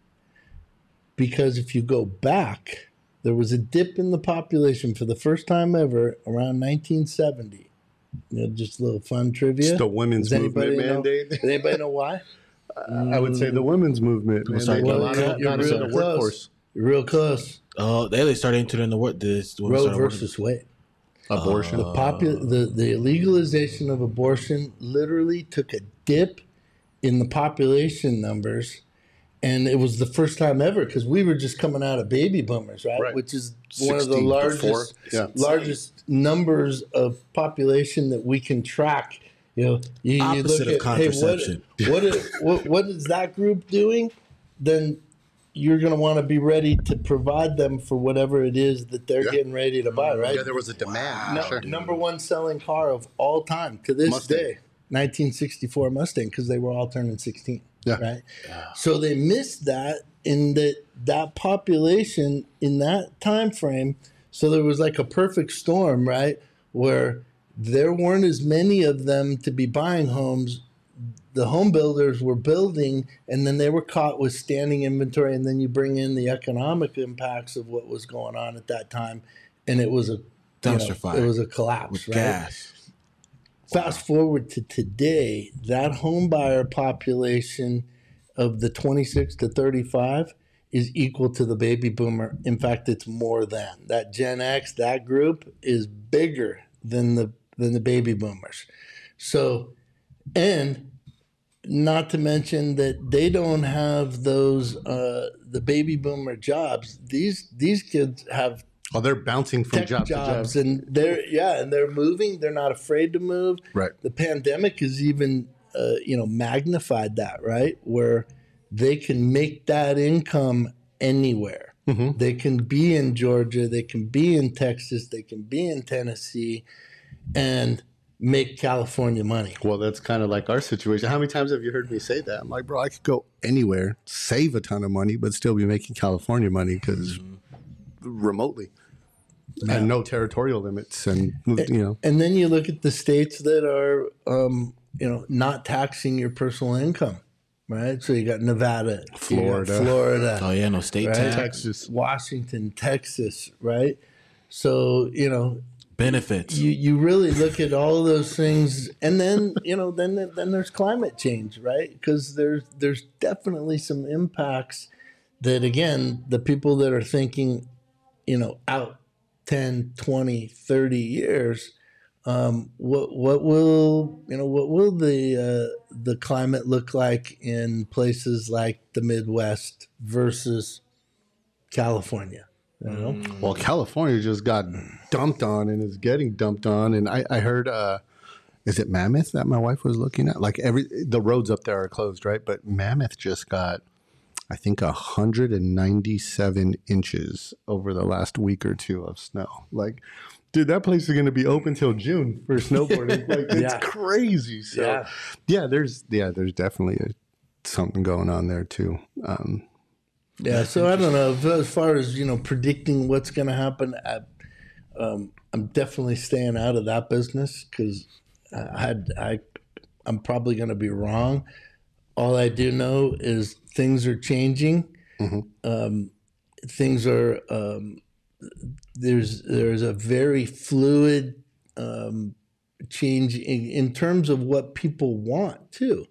Because if you go back, there was a dip in the population for the first time ever around 1970. Just a little fun trivia. It's the women's movement mandate. Does anybody know why? I would say the women's movement. You're real close. You're real close. Oh, they started entering the work. Roe versus Wade. Abortion. The legalization of abortion literally took a dip in the population numbers. And it was the first time ever because we were just coming out of baby boomers, right? Which is one of the largest numbers of population that we can track. You opposite look of contraception. What is that group doing? Then you're going to want to be ready to provide them for whatever it is that they're getting ready to buy, right? Yeah, there was a demand. Wow. Sure. Number one selling car of all time to this day, 1964 Mustang, because they were all turning 16. Yeah. Right. Yeah. So they missed that in that population in that time frame. So there was like a perfect storm, right? Where there weren't as many of them to be buying homes. The home builders were building, and then they were caught with standing inventory. And then you bring in the economic impacts of what was going on at that time, and it was a dumpster fire. It was a collapse, with gas. Fast forward to today, that home buyer population of the 26 to 35 is equal to the baby boomer. In fact, it's more than. That Gen X, that group is bigger than the baby boomers. So, and not to mention that they don't have those the baby boomer jobs. These kids have they're bouncing from job to job. And they're moving. They're not afraid to move. Right. The pandemic has even, magnified that, right? Where they can make that income anywhere. Mm-hmm. They can be in Georgia. They can be in Texas. They can be in Tennessee and make California money. Well, that's kind of like our situation. How many times have you heard me say that? I'm like, bro, I could go anywhere, save a ton of money, but still be making California money because remotely. Yeah. And no territorial limits, and And then you look at the states that are, not taxing your personal income, right? So you got Nevada, Florida. Oh yeah, no state tax. Texas, Washington, Texas, right? So benefits. You really look at all of those things, and then then there's climate change, right? Because there's definitely some impacts that, again, the people that are thinking out 10, 20, 30 years, what will the climate look like in places like the Midwest versus California? Well, California just got dumped on and is getting dumped on, and I heard is it Mammoth that my wife was looking at? Like the roads up there are closed, right? But Mammoth just got, I think, 197 inches over the last week or two of snow. Like, dude, that place is going to be open till June for snowboarding. Like, it's crazy. So, there's definitely something going on there too. So I don't know. As far as predicting what's going to happen, I'm definitely staying out of that business because I'm probably going to be wrong. All I do know is things are changing. Mm-hmm. Things are there's a very fluid change in terms of what people want too,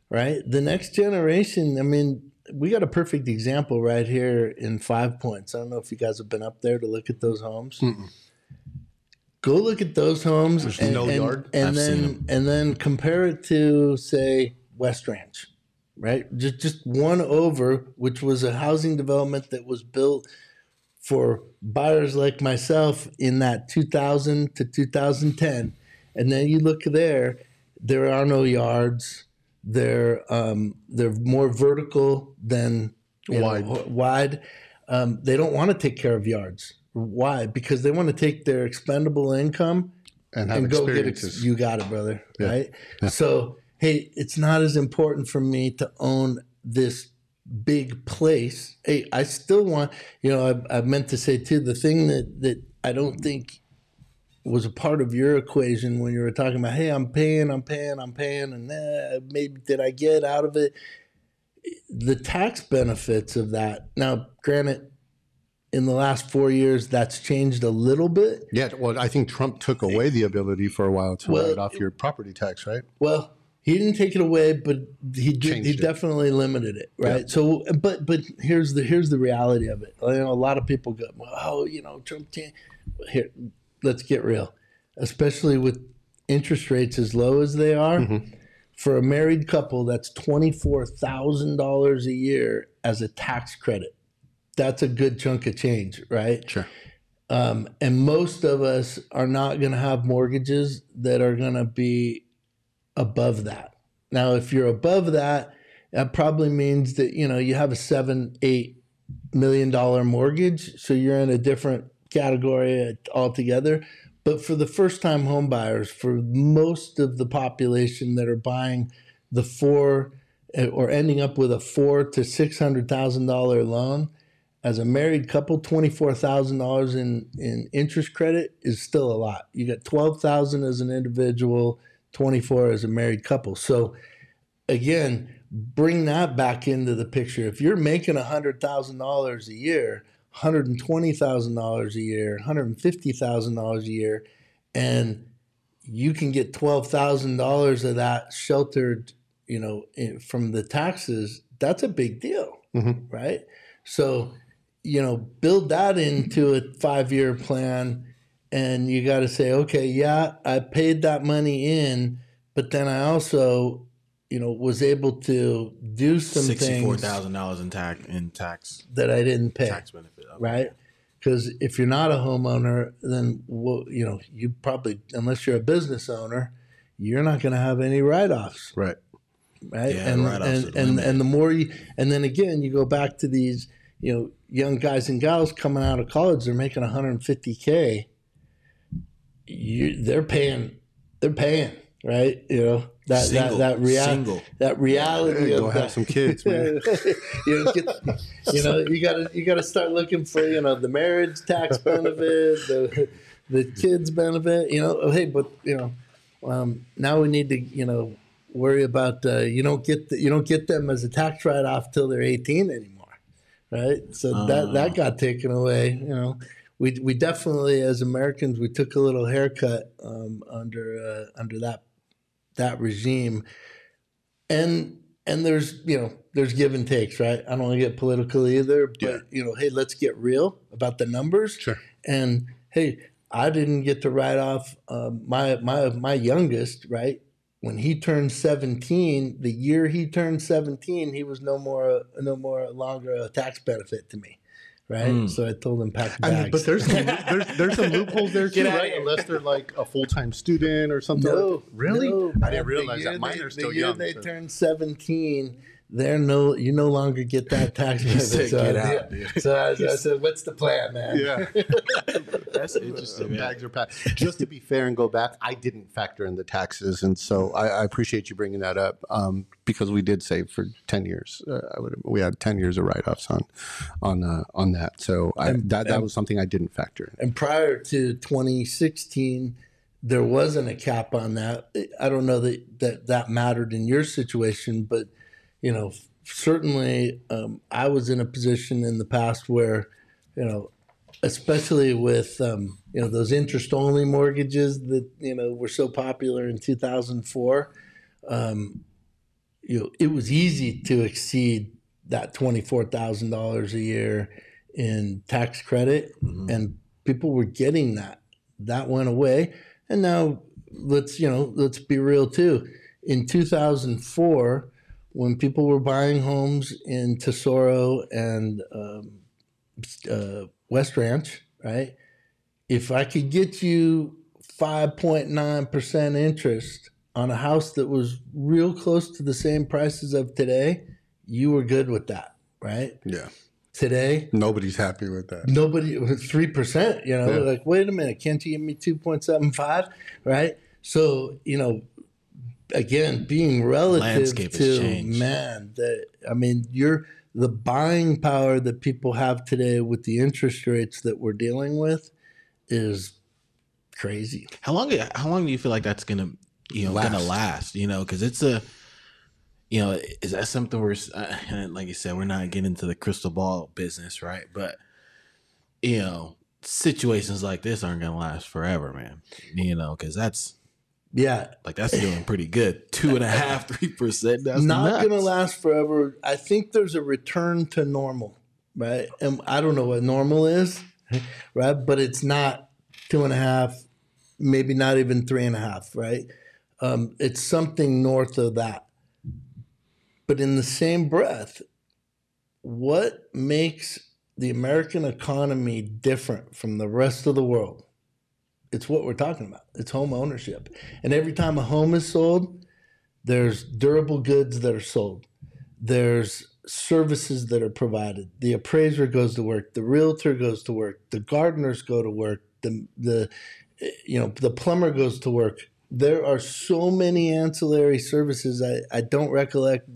right? The next generation. I mean, we got a perfect example right here in 5 Points. I don't know if you guys have been up there to look at those homes. Mm-mm. Go look at those homes. There's no yard. And then compare it to, say, West Ranch, right? Just one over, which was a housing development that was built for buyers like myself in that 2000 to 2010. And then you look there are no yards. They're more vertical than wide. they don't want to take care of yards. Why? Because they want to take their expendable income and go get you got it, brother. Yeah. Right? Yeah. So, hey, it's not as important for me to own this big place. Hey, I still want, I meant to say too, the thing that I don't think was a part of your equation when you were talking about, hey, I'm paying, and maybe did I get out of it? The tax benefits of that. Now, granted, in the last 4 years, that's changed a little bit. Yeah, well, I think Trump took away the ability for a while to write off your property tax, right? Well, he didn't take it away, but he definitely limited it, right? Yeah. So, but here's the reality of it. A lot of people go, well, Trump can't. Here, let's get real, especially with interest rates as low as they are. Mm-hmm. For a married couple, that's $24,000 a year as a tax credit. That's a good chunk of change, right? Sure. And most of us are not going to have mortgages that are going to be above that. Now, if you're above that, that probably means that, you have a $7-8 million mortgage. So you're in a different category altogether. But for the first-time home buyers, for most of the population that are buying the or ending up with a $400,000 to $600,000 loan, as a married couple, $24,000 in interest credit is still a lot. You got $12,000 as an individual, $24,000 as a married couple. So again, bring that back into the picture. If you're making $100,000 a year, $120,000 a year, $150,000 a year, and you can get $12,000 of that sheltered, from the taxes, that's a big deal, mm-hmm. right? So, build that into a 5-year plan, and you got to say, okay, yeah, I paid that money in, but then I also, was able to do some things. $64,000 in tax that I didn't pay. Tax benefit, okay. Right? Because if you're not a homeowner, then you probably, unless you're a business owner, you're not going to have any write-offs. Right. Right. Yeah, and the more and then again, you go back to these, young guys and gals coming out of college, they're making $150K. They're paying, right? That reality of have some kids, man. You gotta start looking for the marriage tax benefit, the kids benefit. Hey, but now we need to worry about you don't get them as a tax write off till they're 18 anymore, right? So that got taken away. We definitely, as Americans, we took a little haircut under that regime, and there's give and takes, right? I don't want to get political either, but hey, let's get real about the numbers. Sure. And hey, I didn't get to write off my youngest, right? When he turned 17, the year he turned 17, he was no longer a tax benefit to me. Right, so I told him pack the bags. But there's some loopholes there too, right? Unless they're like a full-time student or something. No, really? No, I didn't realize that. Mine are still young. The year they turned 17, you no longer get that tax benefit. So I said, "What's the plan, man?" Yeah, that's interesting. Bags are packed. Just to be fair and go back, I didn't factor in the taxes, and so I appreciate you bringing that up because we did save for 10 years. We had 10 years of write-offs on that. So that was something I didn't factor in. And prior to 2016. There wasn't a cap on that. I don't know that mattered in your situation, but certainly I was in a position in the past where, especially with those interest-only mortgages that were so popular in 2004, it was easy to exceed that $24,000 a year in tax credit, mm-hmm. and people were getting that. That went away. And now let's be real too. In 2004, when people were buying homes in Tesoro and West Ranch, right? If I could get you 5.9% interest on a house that was real close to the same prices of today, you were good with that, right? Yeah. Today, nobody's happy with that. Nobody, 3%, like, wait a minute, can't you give me 2.75, right? So, again, being relative Landscape has to, changed. man, the buying power that people have today with the interest rates that we're dealing with is crazy. How long do you feel like that's gonna last? Because it's a is that something where like you said, we're not getting into the crystal ball business, right? But situations like this aren't gonna last forever, man. Because that's doing pretty good. 2.5%, 3%. That's not nuts. gonna last forever. I think there's a return to normal, right? And I don't know what normal is, right? But it's not 2.5, maybe not even 3.5, right? It's something north of that. But in the same breath, what makes the American economy different from the rest of the world? It's what we're talking about. It's home ownership. And every time a home is sold, there's durable goods that are sold. There's services that are provided. The appraiser goes to work. The realtor goes to work. The gardeners go to work. The plumber goes to work. There are so many ancillary services. I don't recollect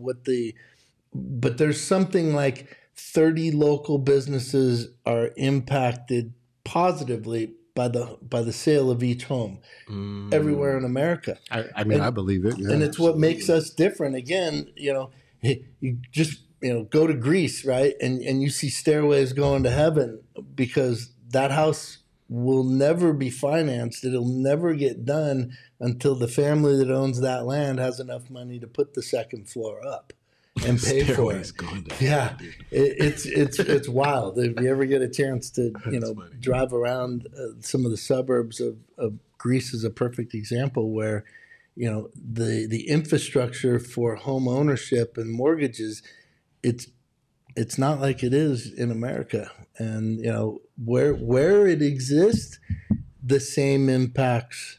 but there's something like 30 local businesses are impacted positively by the sale of each home everywhere in America. I believe it. Yeah, and it's what makes us different. Again, you just go to Greece, right? And you see stairways going to heaven because that house will never be financed. It'll never get done until the family that owns that land has enough money to put the second floor up and pay for it. Yeah, it's wild. If you ever get a chance to drive around some of the suburbs of Greece, is a perfect example where the infrastructure for home ownership and mortgages, it's not like it is in America. And where it exists, the same impacts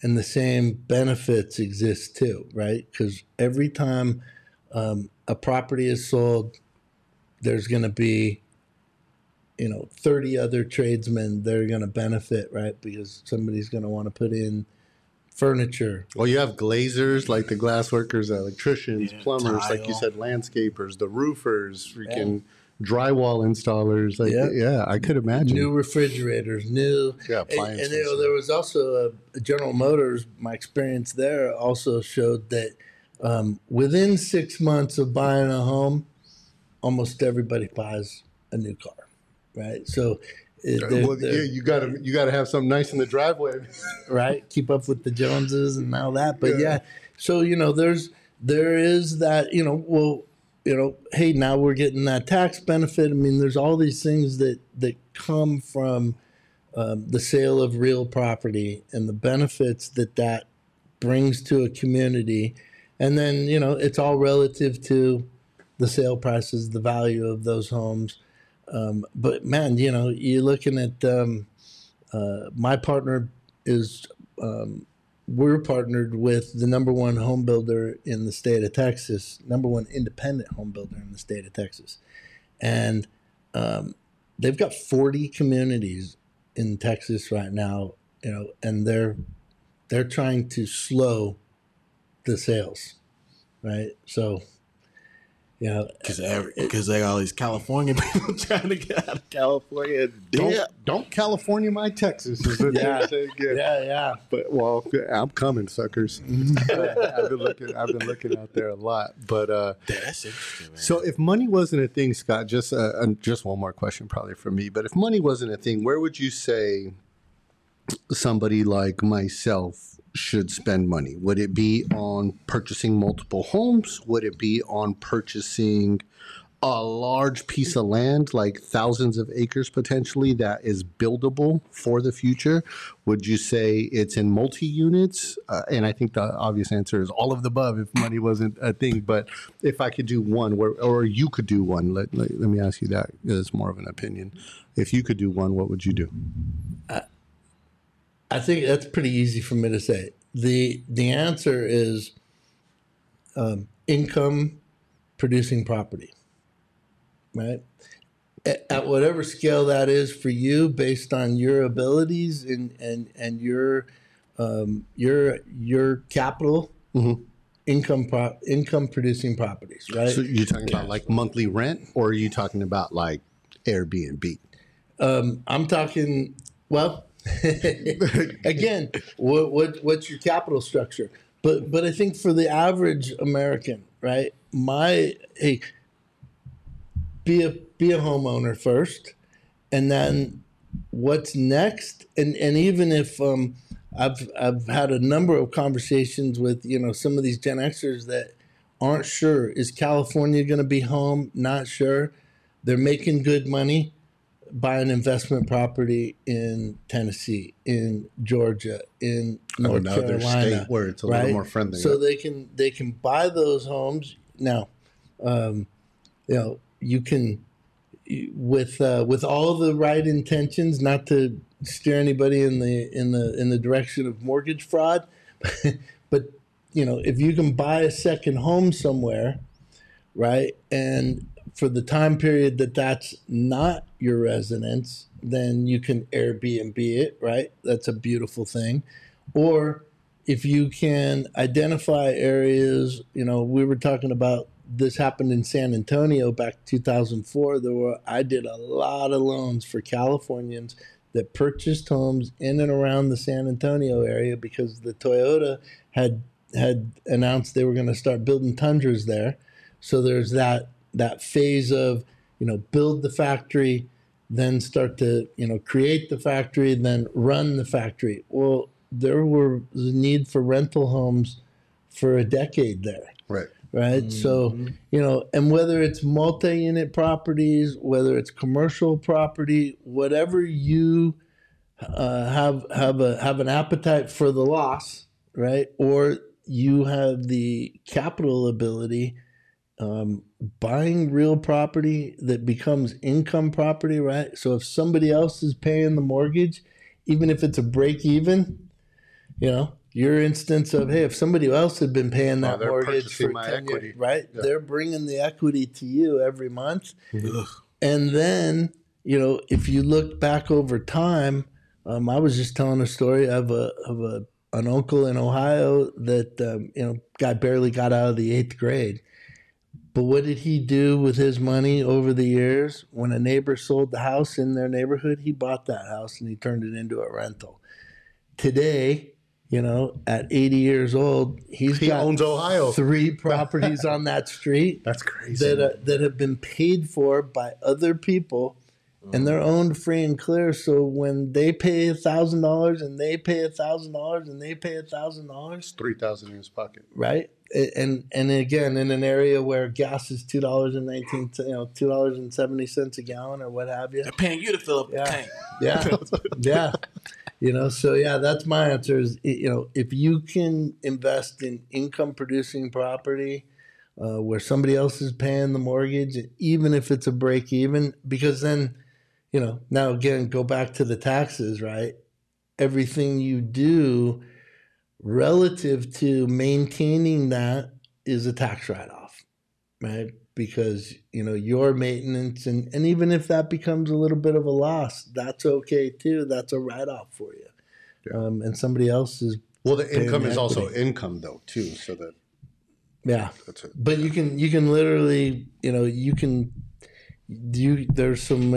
and the same benefits exist too, right? Because every time a property is sold, there's going to be 30 other tradesmen that are going to benefit, right? Because somebody's going to want to put in furniture. Well, you have glazers, like the glass workers, electricians, plumbers, tile. like you said, landscapers, the roofers, freaking drywall installers. I could imagine. New refrigerators, appliances. And there was also a General Motors. My experience there also showed that within 6 months of buying a home, almost everybody buys a new car, right? So you gotta have something nice in the driveway, right? Keep up with the Joneses and all that. But so there is that hey, now we're getting that tax benefit. I mean, there's all these things that come from the sale of real property and the benefits that brings to a community. And then, it's all relative to the sale prices, the value of those homes. But man, you're looking at my partner is we're partnered with the number one home builder in the state of Texas, number one independent home builder in the state of Texas. And they've got 40 communities in Texas right now, and they're trying to slow the sales, right? So, because they got all these California people trying to get out of California. Don't California my Texas is what they say again. Yeah. But I'm coming, suckers. I've been looking out there a lot. But that's interesting, man. So if money wasn't a thing, Scott, just one more question probably for me. But if money wasn't a thing, where would you say somebody like myself should spend money? Would it be on purchasing multiple homes? Would it be on purchasing a large piece of land, like thousands of acres potentially, that is buildable for the future? Would you say it's in multi-units? And I think the obvious answer is all of the above if money wasn't a thing. But if I could do one, or you could do one, let me ask you that. It's more of an opinion. If you could do one, what would you do? I think that's pretty easy for me to say. The answer is income producing property, right? at whatever scale that is for you, based on your abilities and your capital, income producing properties, right? So you're talking about like monthly rent, or are you talking about like Airbnb? I'm talking, well, again, what's your capital structure? But I think for the average American, right? Hey, be a homeowner first, and then what's next? And even if I've had a number of conversations with some of these Gen Xers that aren't sure, is California going to be home? Not sure. They're making good money. Buy an investment property in Tennessee, in Georgia, in North Carolina, state where it's a little more friendly. So they can buy those homes now. You can, with all the right intentions, not to steer anybody in the direction of mortgage fraud, but if you can buy a second home somewhere, right, and for the time period that's not your residence, then you can Airbnb it, right? That's a beautiful thing. Or if you can identify areas, we were talking about this happened in San Antonio back in 2004. I did a lot of loans for Californians that purchased homes in and around the San Antonio area because the Toyota had announced they were going to start building Tundras there. So there's that phase of, build the factory, then start to, create the factory, then run the factory. Well, there was a need for rental homes for a decade there. Right. Right. So, and whether it's multi-unit properties, whether it's commercial property, whatever you have an appetite for the loss, right? Or you have the capital ability, buying real property that becomes income property, right? So if somebody else is paying the mortgage, even if it's a break even, your instance of, hey, if somebody else had been paying that mortgage for 10 years, right? Yeah. They're bringing the equity to you every month. And then, if you look back over time, I was just telling a story of an uncle in Ohio that, guy barely got out of the 8th grade. But what did he do with his money over the years? When a neighbor sold the house in their neighborhood, he bought that house and he turned it into a rental. Today, at 80 years old, he owns Ohio. 3 properties on that street. That's crazy. That have been paid for by other people, and they're owned free and clear. So when they pay $1,000 and they pay $1,000 and they pay $1,000, it's $3,000 in his pocket, right? And again, in an area where gas is $2.19, $2.70 a gallon or what have you. They're paying you to fill up the tank. Yeah. So that's my answer is, if you can invest in income producing property where somebody else is paying the mortgage, even if it's a break even, because then, now again, go back to the taxes, right? Everything you do relative to maintaining that is a tax write-off, right? Because, your maintenance, and even if that becomes a little bit of a loss, that's okay too. That's a write-off for you. Yeah. And somebody else is. Well, the income is also income though too. So that. Yeah. That's it. But you can literally, there's some,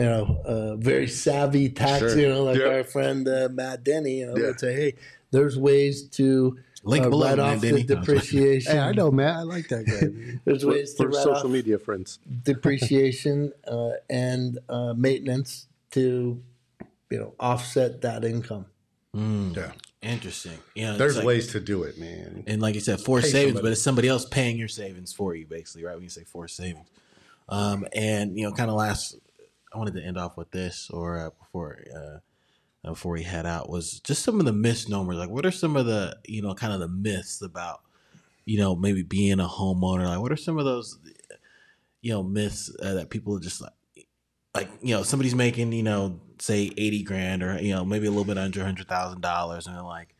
very savvy tax, our friend, Matt Denny, would say, hey, there's ways to write off the depreciation. Hey, I know, Matt. I like that guy. There's ways to write social off media friends. Depreciation and maintenance to, offset that income. Yeah. Interesting. There's ways to do it, man. And like you said, forced savings, but it's somebody else paying your savings for you, basically, right? When you say forced savings. And, kind of last, I wanted to end off with this, or before we head out, was just some of the misnomers. Like, what are some of the, kind of the myths about, maybe being a homeowner? Like, what are some of those, myths that people just like, somebody's making, say 80 grand or, maybe a little bit under $100,000. And they're like,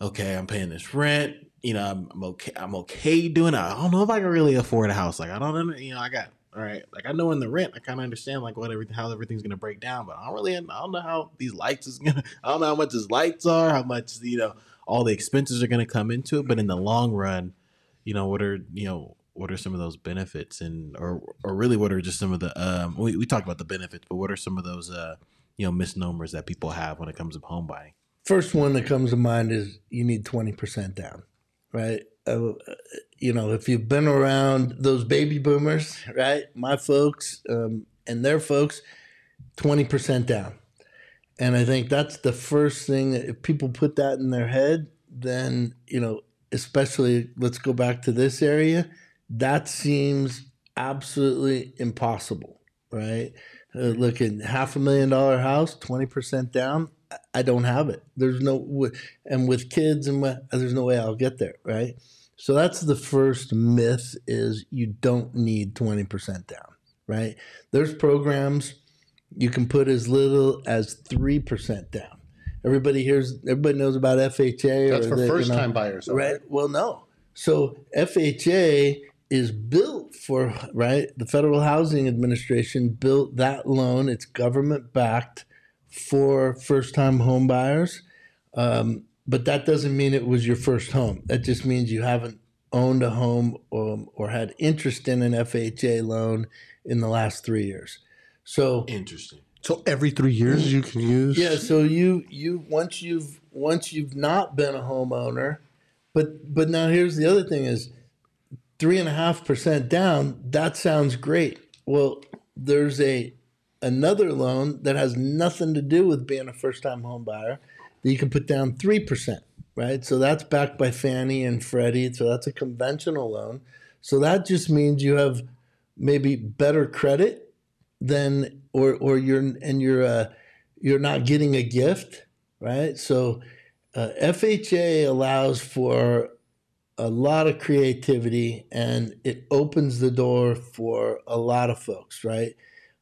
okay, I'm paying this rent. I'm okay doing it. I don't know if I can really afford a house. Like, I don't know, I got All right, like I know in the rent, I kind of understand like how everything's gonna break down, but I don't know how these lights is gonna. I don't know how much his lights are, how much all the expenses are gonna come into it. But in the long run, what are some of those benefits, and or really what are just some of the we talked about the benefits, but what are some of those misnomers that people have when it comes to home buying? First one that comes to mind is you need 20% down, right? If you've been around those baby boomers, right? My folks and their folks, 20% down. And I think that's the first thing that if people put that in their head, then, especially let's go back to this area, that seems absolutely impossible, right? Look at $500,000 house, 20% down. I don't have it. There's no, and with kids there's no way I'll get there, right? So that's the first myth is you don't need 20% down, right? There's programs you can put as little as 3% down. Everybody knows about FHA. That's for first-time buyers, right? Well, no. So FHA is built for, right? The Federal Housing Administration built that loan. It's government-backed for first-time home buyers. But that doesn't mean it was your first home. That just means you haven't owned a home or had interest in an FHA loan in the last 3 years. So interesting. So every 3 years you can use. Yeah. So you once you've not been a homeowner, but now here's the other thing is 3.5% down. That sounds great. Well, there's another loan that has nothing to do with being a first-time home buyer that you can put down 3%, right? So that's backed by Fannie and Freddie. So that's a conventional loan. So that just means you have maybe better credit than, or you're not getting a gift, right? So FHA allows for a lot of creativity and it opens the door for a lot of folks, right?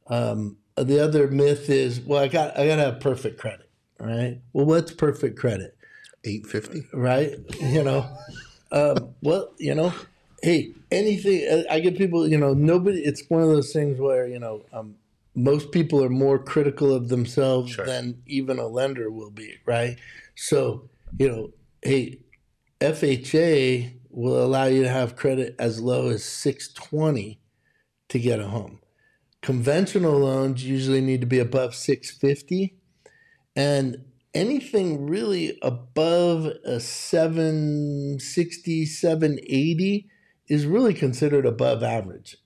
The other myth is, well, I got to have perfect credit. Right. Well, what's perfect credit? 850. Right. Hey, anything. I get people. Nobody. It's one of those things where most people are more critical of themselves than even a lender will be. Right. So hey, FHA will allow you to have credit as low as 620 to get a home. Conventional loans usually need to be above 650. And anything really above a 760, 780 is really considered above average.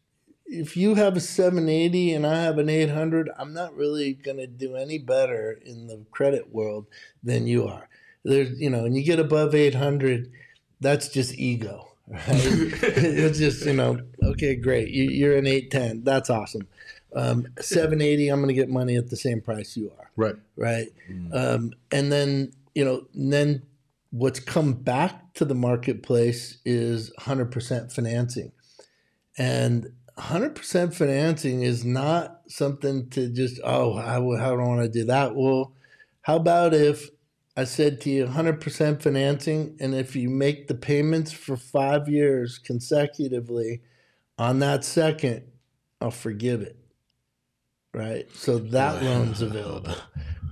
If you have a 780 and I have an 800, I'm not really going to do any better in the credit world than you are. There's, and you get above 800, that's just ego, right? It's just, okay, great. You're an 810. That's awesome. 780, I'm going to get money at the same price you are. Right. And then, then what's come back to the marketplace is 100% financing. And 100% financing is not something to just, I don't want to do that. Well, how about if I said to you 100% financing, and if you make the payments for 5 years consecutively on that second, I'll forgive it. Right. So that loan's available.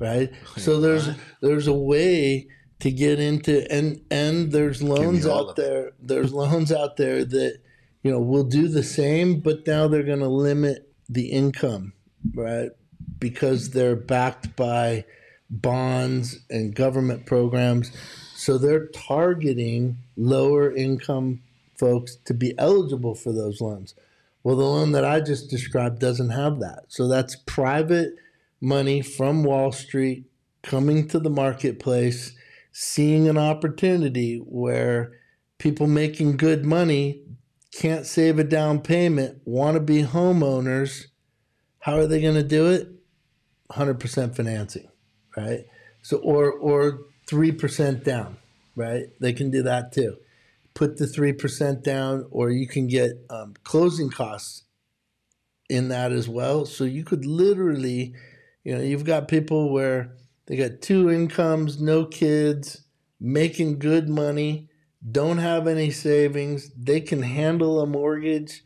Right. So there's a way to get into and there's loans out there. There's loans out there that, will do the same, but now they're going to limit the income, right? Because they're backed by bonds and government programs. So they're targeting lower income folks to be eligible for those loans. Well, the loan that I just described doesn't have that. So that's private money from Wall Street coming to the marketplace, seeing an opportunity where people making good money can't save a down payment, want to be homeowners. How are they going to do it? 100% financing, right? So or 3% down, right? They can do that too. Put the 3% down, or you can get closing costs in that as well. So you could literally, you've got people where they got 2 incomes, no kids, making good money, don't have any savings. They can handle a mortgage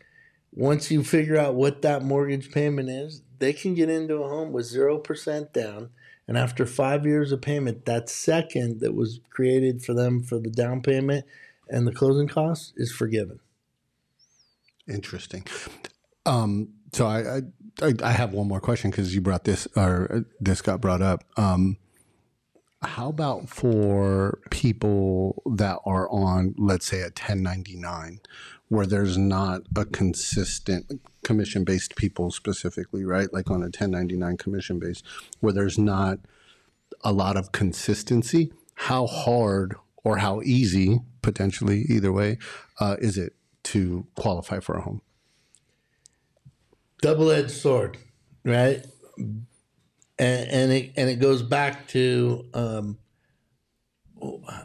once you figure out what that mortgage payment is, they can get into a home with 0% down. And after 5 years of payment, that second that was created for them for the down payment and the closing costs is forgiven. Interesting. So I have one more question because you brought this, or this got brought up. How about for people that are on, let's say, a 1099, where there's not a consistent commission-based people specifically, right? Like on a 1099 commission-based, where there's not a lot of consistency. How hard or how easy, potentially either way, is it to qualify for a home? Double-edged sword, right? And it goes back to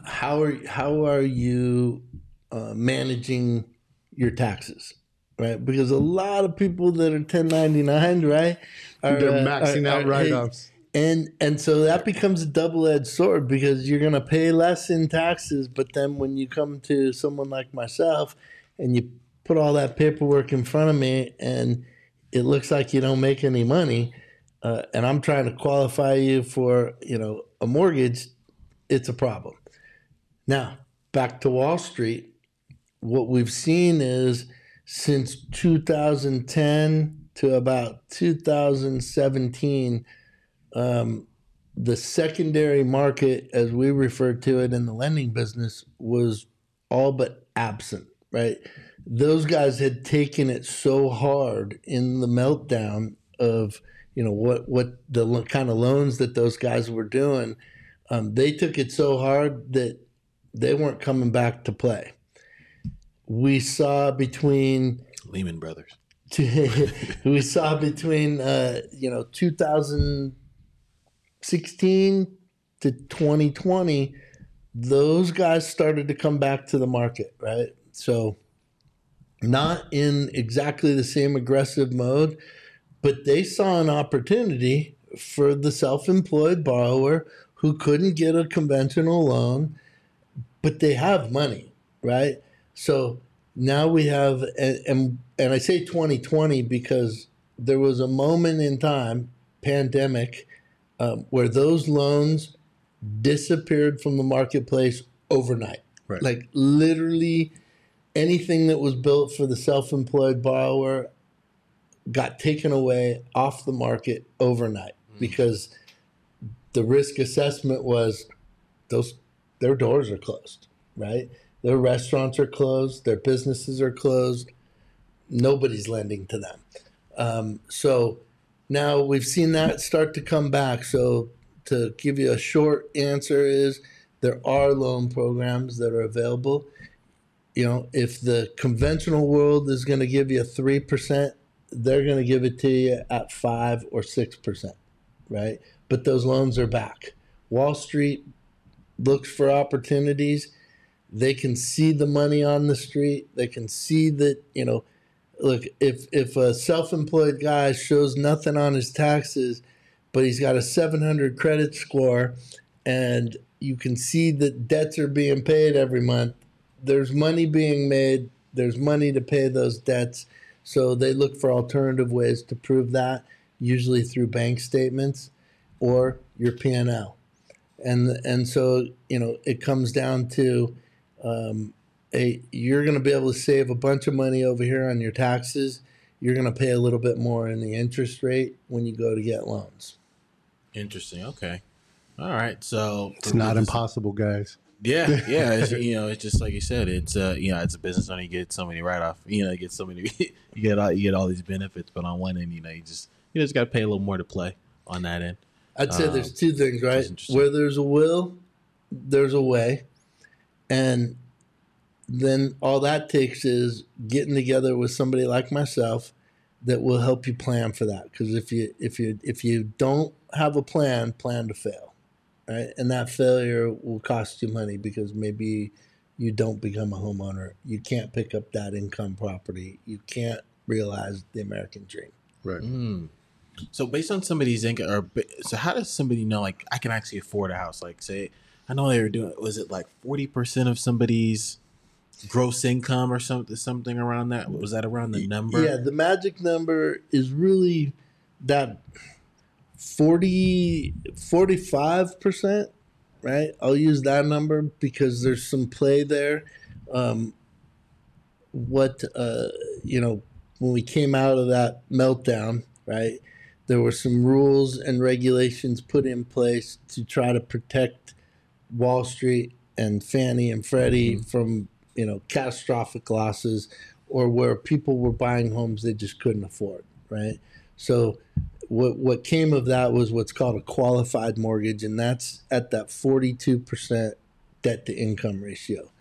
how are you managing your taxes, right? Because a lot of people that are 1099, right, they're maxing out write-offs. And so that becomes a double-edged sword because you're going to pay less in taxes, but then when you come to someone like myself and you put all that paperwork in front of me and it looks like you don't make any money, and I'm trying to qualify you for, a mortgage, it's a problem. Now, back to Wall Street, what we've seen is since 2010 to about 2017, the secondary market, as we refer to it in the lending business, was all but absent, right? Those guys had taken it so hard in the meltdown of what the kind of loans that those guys were doing. They took it so hard that they weren't coming back to play. We saw between Lehman Brothers. we saw between 2016 to 2020, those guys started to come back to the market, right? So not in exactly the same aggressive mode, but they saw an opportunity for the self-employed borrower who couldn't get a conventional loan, but they have money, right? So now we have, and I say 2020 because there was a moment in time, pandemic, where those loans disappeared from the marketplace overnight. Right. Like literally anything that was built for the self-employed borrower got taken away off the market overnight because the risk assessment was their doors are closed, right? Their restaurants are closed, their businesses are closed, nobody's lending to them. So now we've seen that start to come back. So to give you a short answer is there are loan programs that are available. If the conventional world is going to give you 3%, they're going to give it to you at 5 or 6%, right? But those loans are back. Wall Street looks for opportunities. They can see the money on the street. They can see that, look, if a self-employed guy shows nothing on his taxes, but he's got a 700 credit score and you can see that debts are being paid every month, there's money being made, there's money to pay those debts. So they look for alternative ways to prove that, usually through bank statements or your P&L. And so, it comes down to you're going to be able to save a bunch of money over here on your taxes. You're going to pay a little bit more in the interest rate when you go to get loans. Interesting. Okay. All right. So it's not impossible, guys. Yeah. It's just like you said. It's it's a business owner. You get so many write-off. You get so many. you get all these benefits, but on one end, you just got to pay a little more to play on that end. I'd say there's two things, right? Where there's a will, there's a way, and then all that takes is getting together with somebody like myself that will help you plan for that. Because if you don't have a plan to fail. Right, and that failure will cost you money because maybe you don't become a homeowner. You can't pick up that income property. You can't realize the American dream. Right. So based on somebody's income, so how does somebody know, like, I can actually afford a house? Like, say, I know they were doing, was it like 40% of somebody's gross income or something around that. Was that around the number? Yeah, the magic number is really that 45%, right? I'll use that number because there's some play there. When we came out of that meltdown, right, there were some rules and regulations put in place to try to protect Wall Street and Fannie and Freddie from, catastrophic losses, or where people were buying homes they just couldn't afford, right? So what came of that was what's called a qualified mortgage, and that's at that 42% debt to income ratio.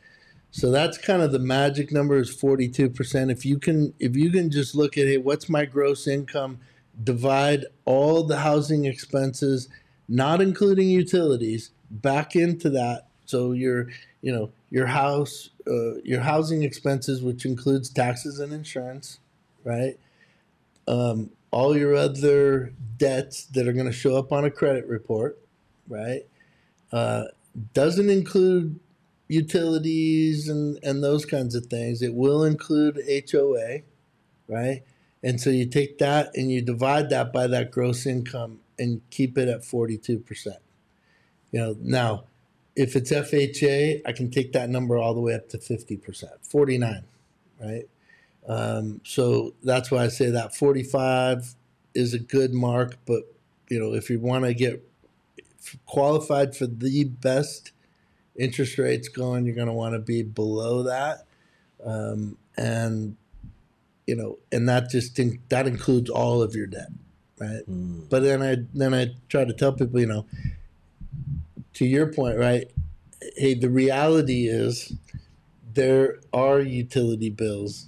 So that's kind of the magic number, is 42%. If you can just look at, hey, what's my gross income, divide all the housing expenses, not including utilities, back into that. So your housing expenses, which includes taxes and insurance, right? All your other debts that are going to show up on a credit report, right? Doesn't include utilities and those kinds of things. It will include HOA, right? And so you take that and you divide that by that gross income and keep it at 42%. Now, if it's FHA, I can take that number all the way up to 50%, 49, right? So that's why I say that 45 is a good mark. But, if you want to get qualified for the best interest rates going, you're going to want to be below that. And that includes all of your debt, right? But then I try to tell people, to your point, right? Hey, the reality is there are utility bills.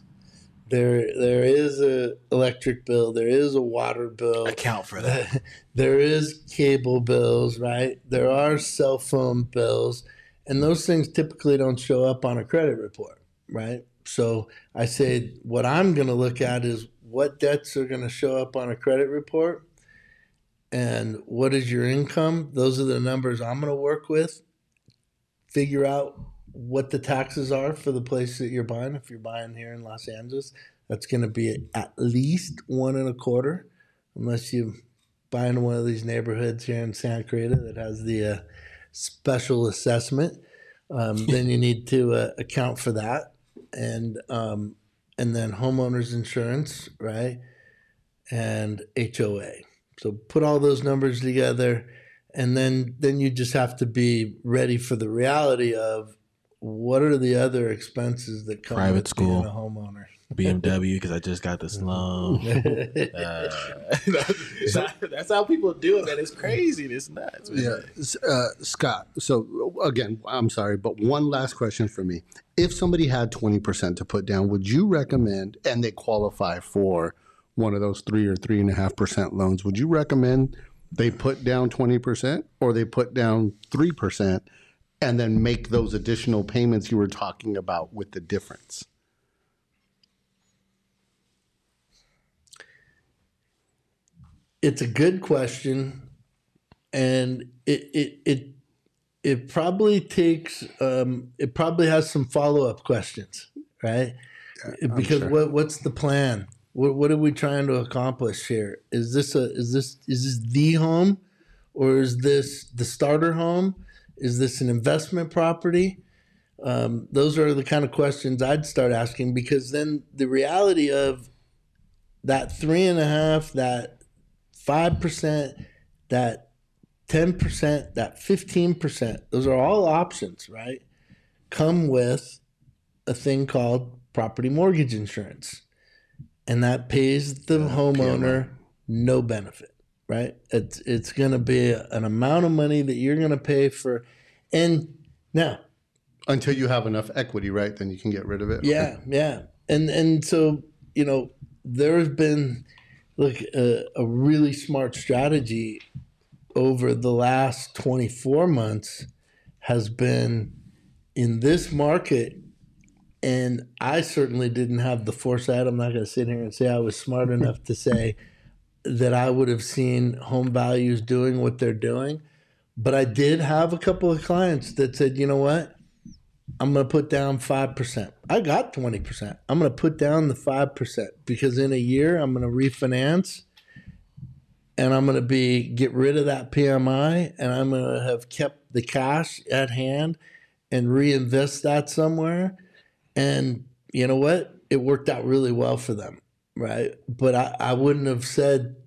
There is a electric bill. There is a water bill. Account for that. There is cable bills, right? There are cell phone bills. And those things typically don't show up on a credit report, right? So I say what I'm going to look at is what debts are going to show up on a credit report and what is your income. Those are the numbers I'm going to work with. Figure out what the taxes are for the place that you're buying. If you're buying here in Los Angeles, that's going to be at least 1.25%, unless you buy in one of these neighborhoods here in Santa Cruz that has the special assessment. Then you need to account for that, and then homeowners insurance, right, and HOA. So put all those numbers together, and then you just have to be ready for the reality of what are the other expenses that come private with school, being a homeowner. BMW, because I just got this loan. That's how people do it, man. It's crazy. It's nuts. Yeah. Scott, so again, I'm sorry, but one last question for me. If somebody had 20% to put down, would you recommend, and they qualify for one of those 3 or 3.5% loans, would you recommend they put down 20% or they put down 3% and then make those additional payments you were talking about with the difference? It's a good question, and it probably takes it probably has some follow-up questions, right? Because sure. What's the plan? What are we trying to accomplish here? Is this the home, or is this the starter home? Is this an investment property? Those are the kind of questions I'd start asking, because then the reality of that 3.5%, that 5%, that 10%, that 15%, those are all options, right? Come with a thing called property mortgage insurance. And that pays the homeowner no benefit, right? It's going to be an amount of money that you're going to pay for. And now, until you have enough equity, right? Then you can get rid of it. Yeah, okay. Yeah. And so, there's been a really smart strategy over the last 24 months has been in this market. And I certainly didn't have the foresight. I'm not going to sit here and say I was smart enough to say that I would have seen home values doing what they're doing. But I did have a couple of clients that said, you know what? I'm going to put down 5%. I got 20%. I'm going to put down the 5% because in a year I'm going to refinance and I'm going to get rid of that PMI and I'm going to have kept the cash at hand and reinvest that somewhere. And you know what? It worked out really well for them, right? But I wouldn't have said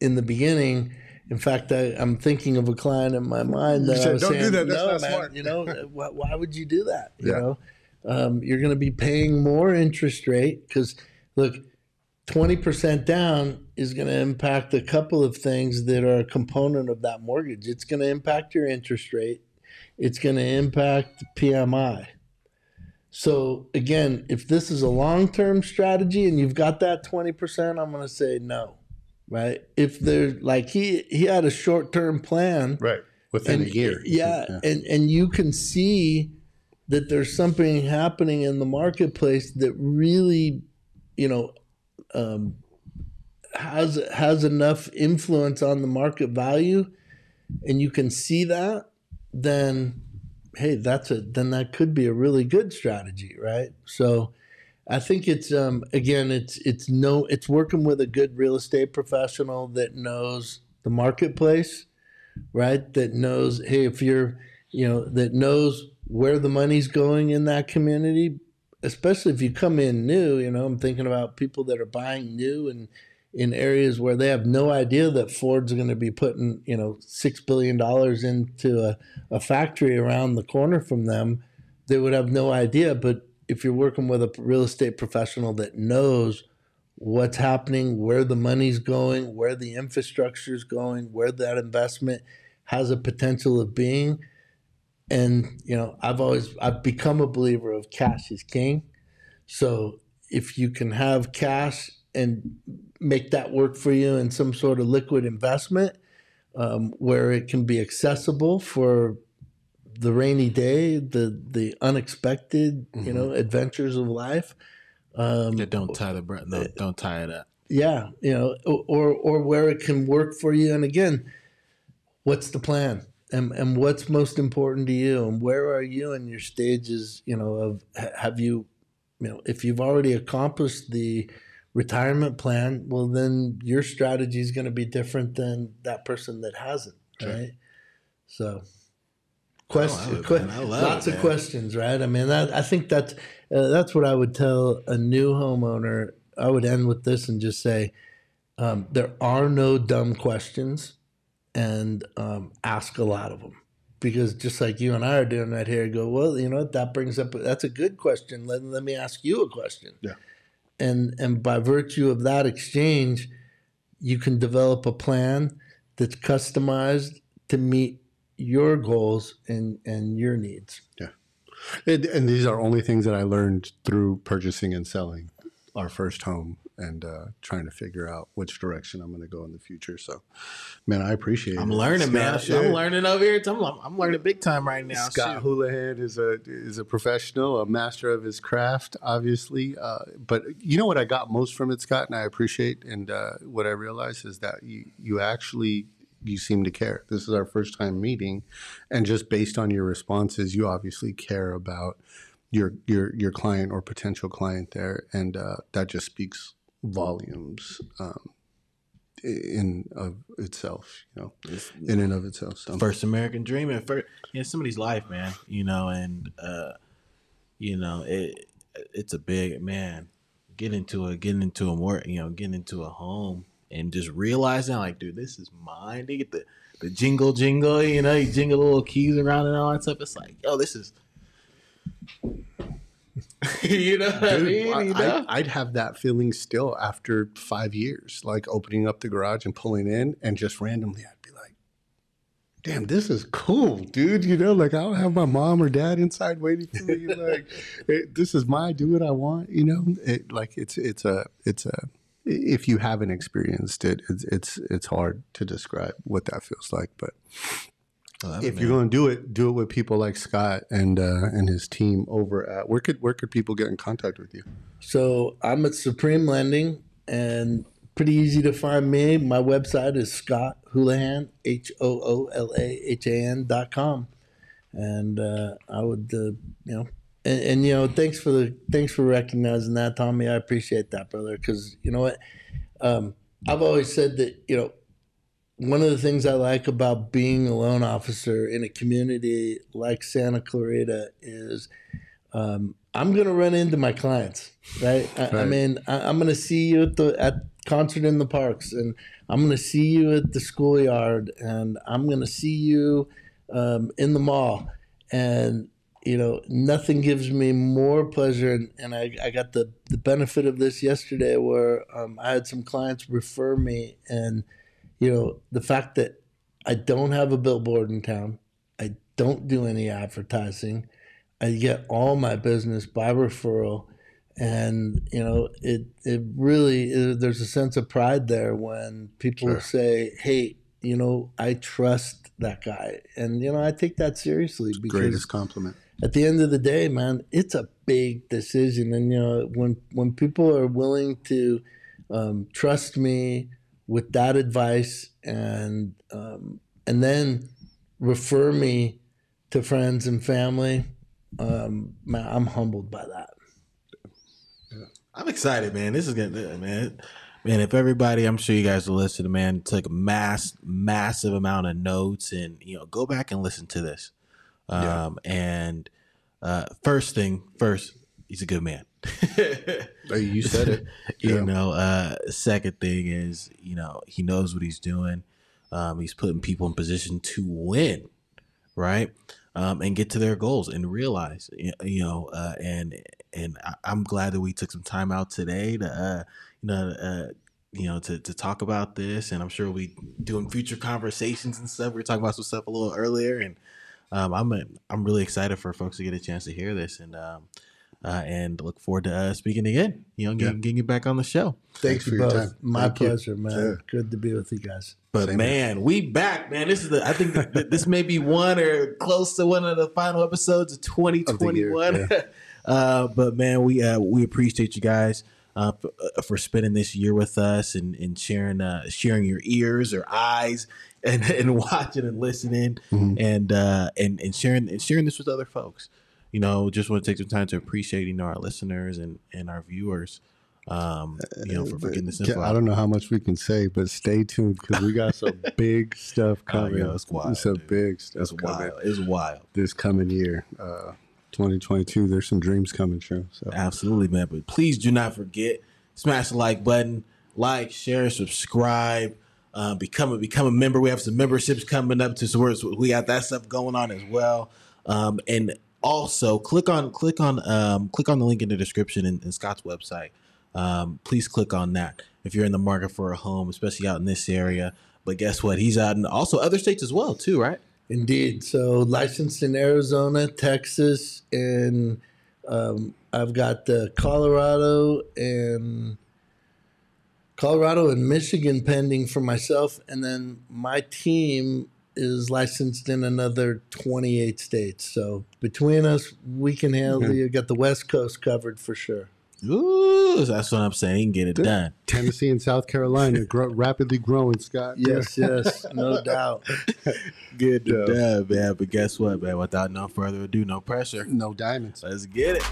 in the beginning. In fact, I'm thinking of a client in my mind that I was don't saying, do that. That's no, not man, smart. you know, why would you do that? You know, you're going to be paying more interest rate because, look, 20% down is going to impact a couple of things that are a component of that mortgage. It's going to impact your interest rate. It's going to impact PMI. So again, if this is a long-term strategy and you've got that 20%, I'm going to say no. Right. If there's like he had a short term plan. Right. Within a year. Yeah. And you can see that there's something happening in the marketplace that really, you know, has enough influence on the market value and you can see that, then hey, then that could be a really good strategy, right? So I think it's again, it's working with a good real estate professional that knows the marketplace, right? That knows, hey, if you're, you know, that knows where the money's going in that community, especially if you come in new. You know, I'm thinking about people that are buying new and in areas where they have no idea that Ford's going to be putting, you know, $6 billion into a factory around the corner from them. They would have no idea, but if you're working with a real estate professional that knows what's happening, where the money's going, where the infrastructure is going, where that investment has a potential of being. And, you know, I've become a believer of cash is king. So if you can have cash and make that work for you in some sort of liquid investment where it can be accessible for the rainy day, the unexpected, you know, adventures of life. Don't tie the breath. No, don't tie it up. Yeah, you know, or where it can work for you. And again, what's the plan, and what's most important to you, and where are you in your stages? You know, of have you, you know, if you've already accomplished the retirement plan, well, then your strategy is going to be different than that person that hasn't, right? So. Lots of questions, right? I mean, I think that's what I would tell a new homeowner. I would end with this and just say, there are no dumb questions, and ask a lot of them. Because just like you and I are doing right here, go, well, you know, that brings up, that's a good question. Let me ask you a question. Yeah. And by virtue of that exchange, you can develop a plan that's customized to meet your goals and your needs. Yeah. And these are only things that I learned through purchasing and selling our first home and trying to figure out which direction I'm going to go in the future. So, man, I appreciate it. I'm learning, man. I'm learning over here. I'm learning big time right now. Scott Hoolahan is a professional, a master of his craft, obviously. But you know what I got most from it, Scott, and I appreciate, and what I realized is that you seem to care. This is our first time meeting, and just based on your responses, you obviously care about your client or potential client there, and that just speaks volumes in of itself, you know, in and of itself. So. First American dream and first, you know, somebody's life, man. You know, and you know, it's a big man. Get into a more, you know, getting into a home. And just realizing, like, dude, this is mine. They get the jingle, you know, you jingle the little keys around and all that stuff. It's like, yo, this is, you know what I mean? You know? I'd have that feeling still after 5 years, like opening up the garage and pulling in, and just randomly I'd be like, damn, this is cool, dude. You know, like I don't have my mom or dad inside waiting for me. Like, this is mine. Do what I want. You know, it's a. If you haven't experienced it, it's hard to describe what that feels like. But if you're going to do it with people like Scott and his team over at where could people get in contact with you? So I'm at Supreme Lending, and pretty easy to find me. My website is Scott Hoolahan, HOOLAHAN.com, and I would And thanks for recognizing that, Tommy. I appreciate that, brother. Because you know what, I've always said that one of the things I like about being a loan officer in a community like Santa Clarita is I'm going to run into my clients, right? I mean, I'm going to see you at concert in the parks, and I'm going to see you at the schoolyard, and I'm going to see you in the mall. And, nothing gives me more pleasure. And I got the benefit of this yesterday where I had some clients refer me, and, the fact that I don't have a billboard in town, I don't do any advertising, I get all my business by referral. And, it really, there's a sense of pride there when people say, hey, I trust that guy. And, I take that seriously because Greatest compliment. At the end of the day, man, it's a big decision. And, when people are willing to trust me with that advice and then refer me to friends and family, man, I'm humbled by that. I'm excited, man. This is gonna, man. If everybody, I'm sure you guys will listen, man, took a massive amount of notes, and go back and listen to this. And first, he's a good man. You said it. Second thing is, he knows what he's doing. He's putting people in position to win, right? And get to their goals and realize, and I'm glad that we took some time out today to, to talk about this. And I'm sure we doing future conversations and stuff. We were talking about some stuff a little earlier, and I'm really excited for folks to get a chance to hear this, and look forward to speaking again. Getting you back on the show. Thanks for your time. My pleasure, man. Sure. Good to be with you guys. But man, we back, man. This is I think this may be one or close to one of the final episodes of 2021. But man, we appreciate you guys for spending this year with us and sharing your ears or eyes and watching and listening, and sharing this with other folks. Just want to take some time to appreciate our listeners and our viewers. For getting this info. I don't know how much we can say, but stay tuned because we got some big stuff coming. It's wild. Some big stuff coming. It's wild. This coming year, 2022. There's some dreams coming true. So absolutely, man. But please do not forget, smash the like button, share, subscribe, become a member. We have some memberships coming up so we got that stuff going on as well. And also click on the link in the description in Scott's website. Please click on that if you're in the market for a home, especially out in this area. But guess what? He's out in also other states as well, too, right? Indeed. So licensed in Arizona, Texas, and I've got Colorado and Michigan pending for myself, and then my team is licensed in another 28 states. So between us, we can handle you. Got the West Coast covered for sure. Ooh, that's what I'm saying. Get it done. Tennessee and South Carolina rapidly growing, Scott. Yes, no doubt. Good to done, man. But guess what, man? Without no further ado, no pressure. No diamonds. Let's get it.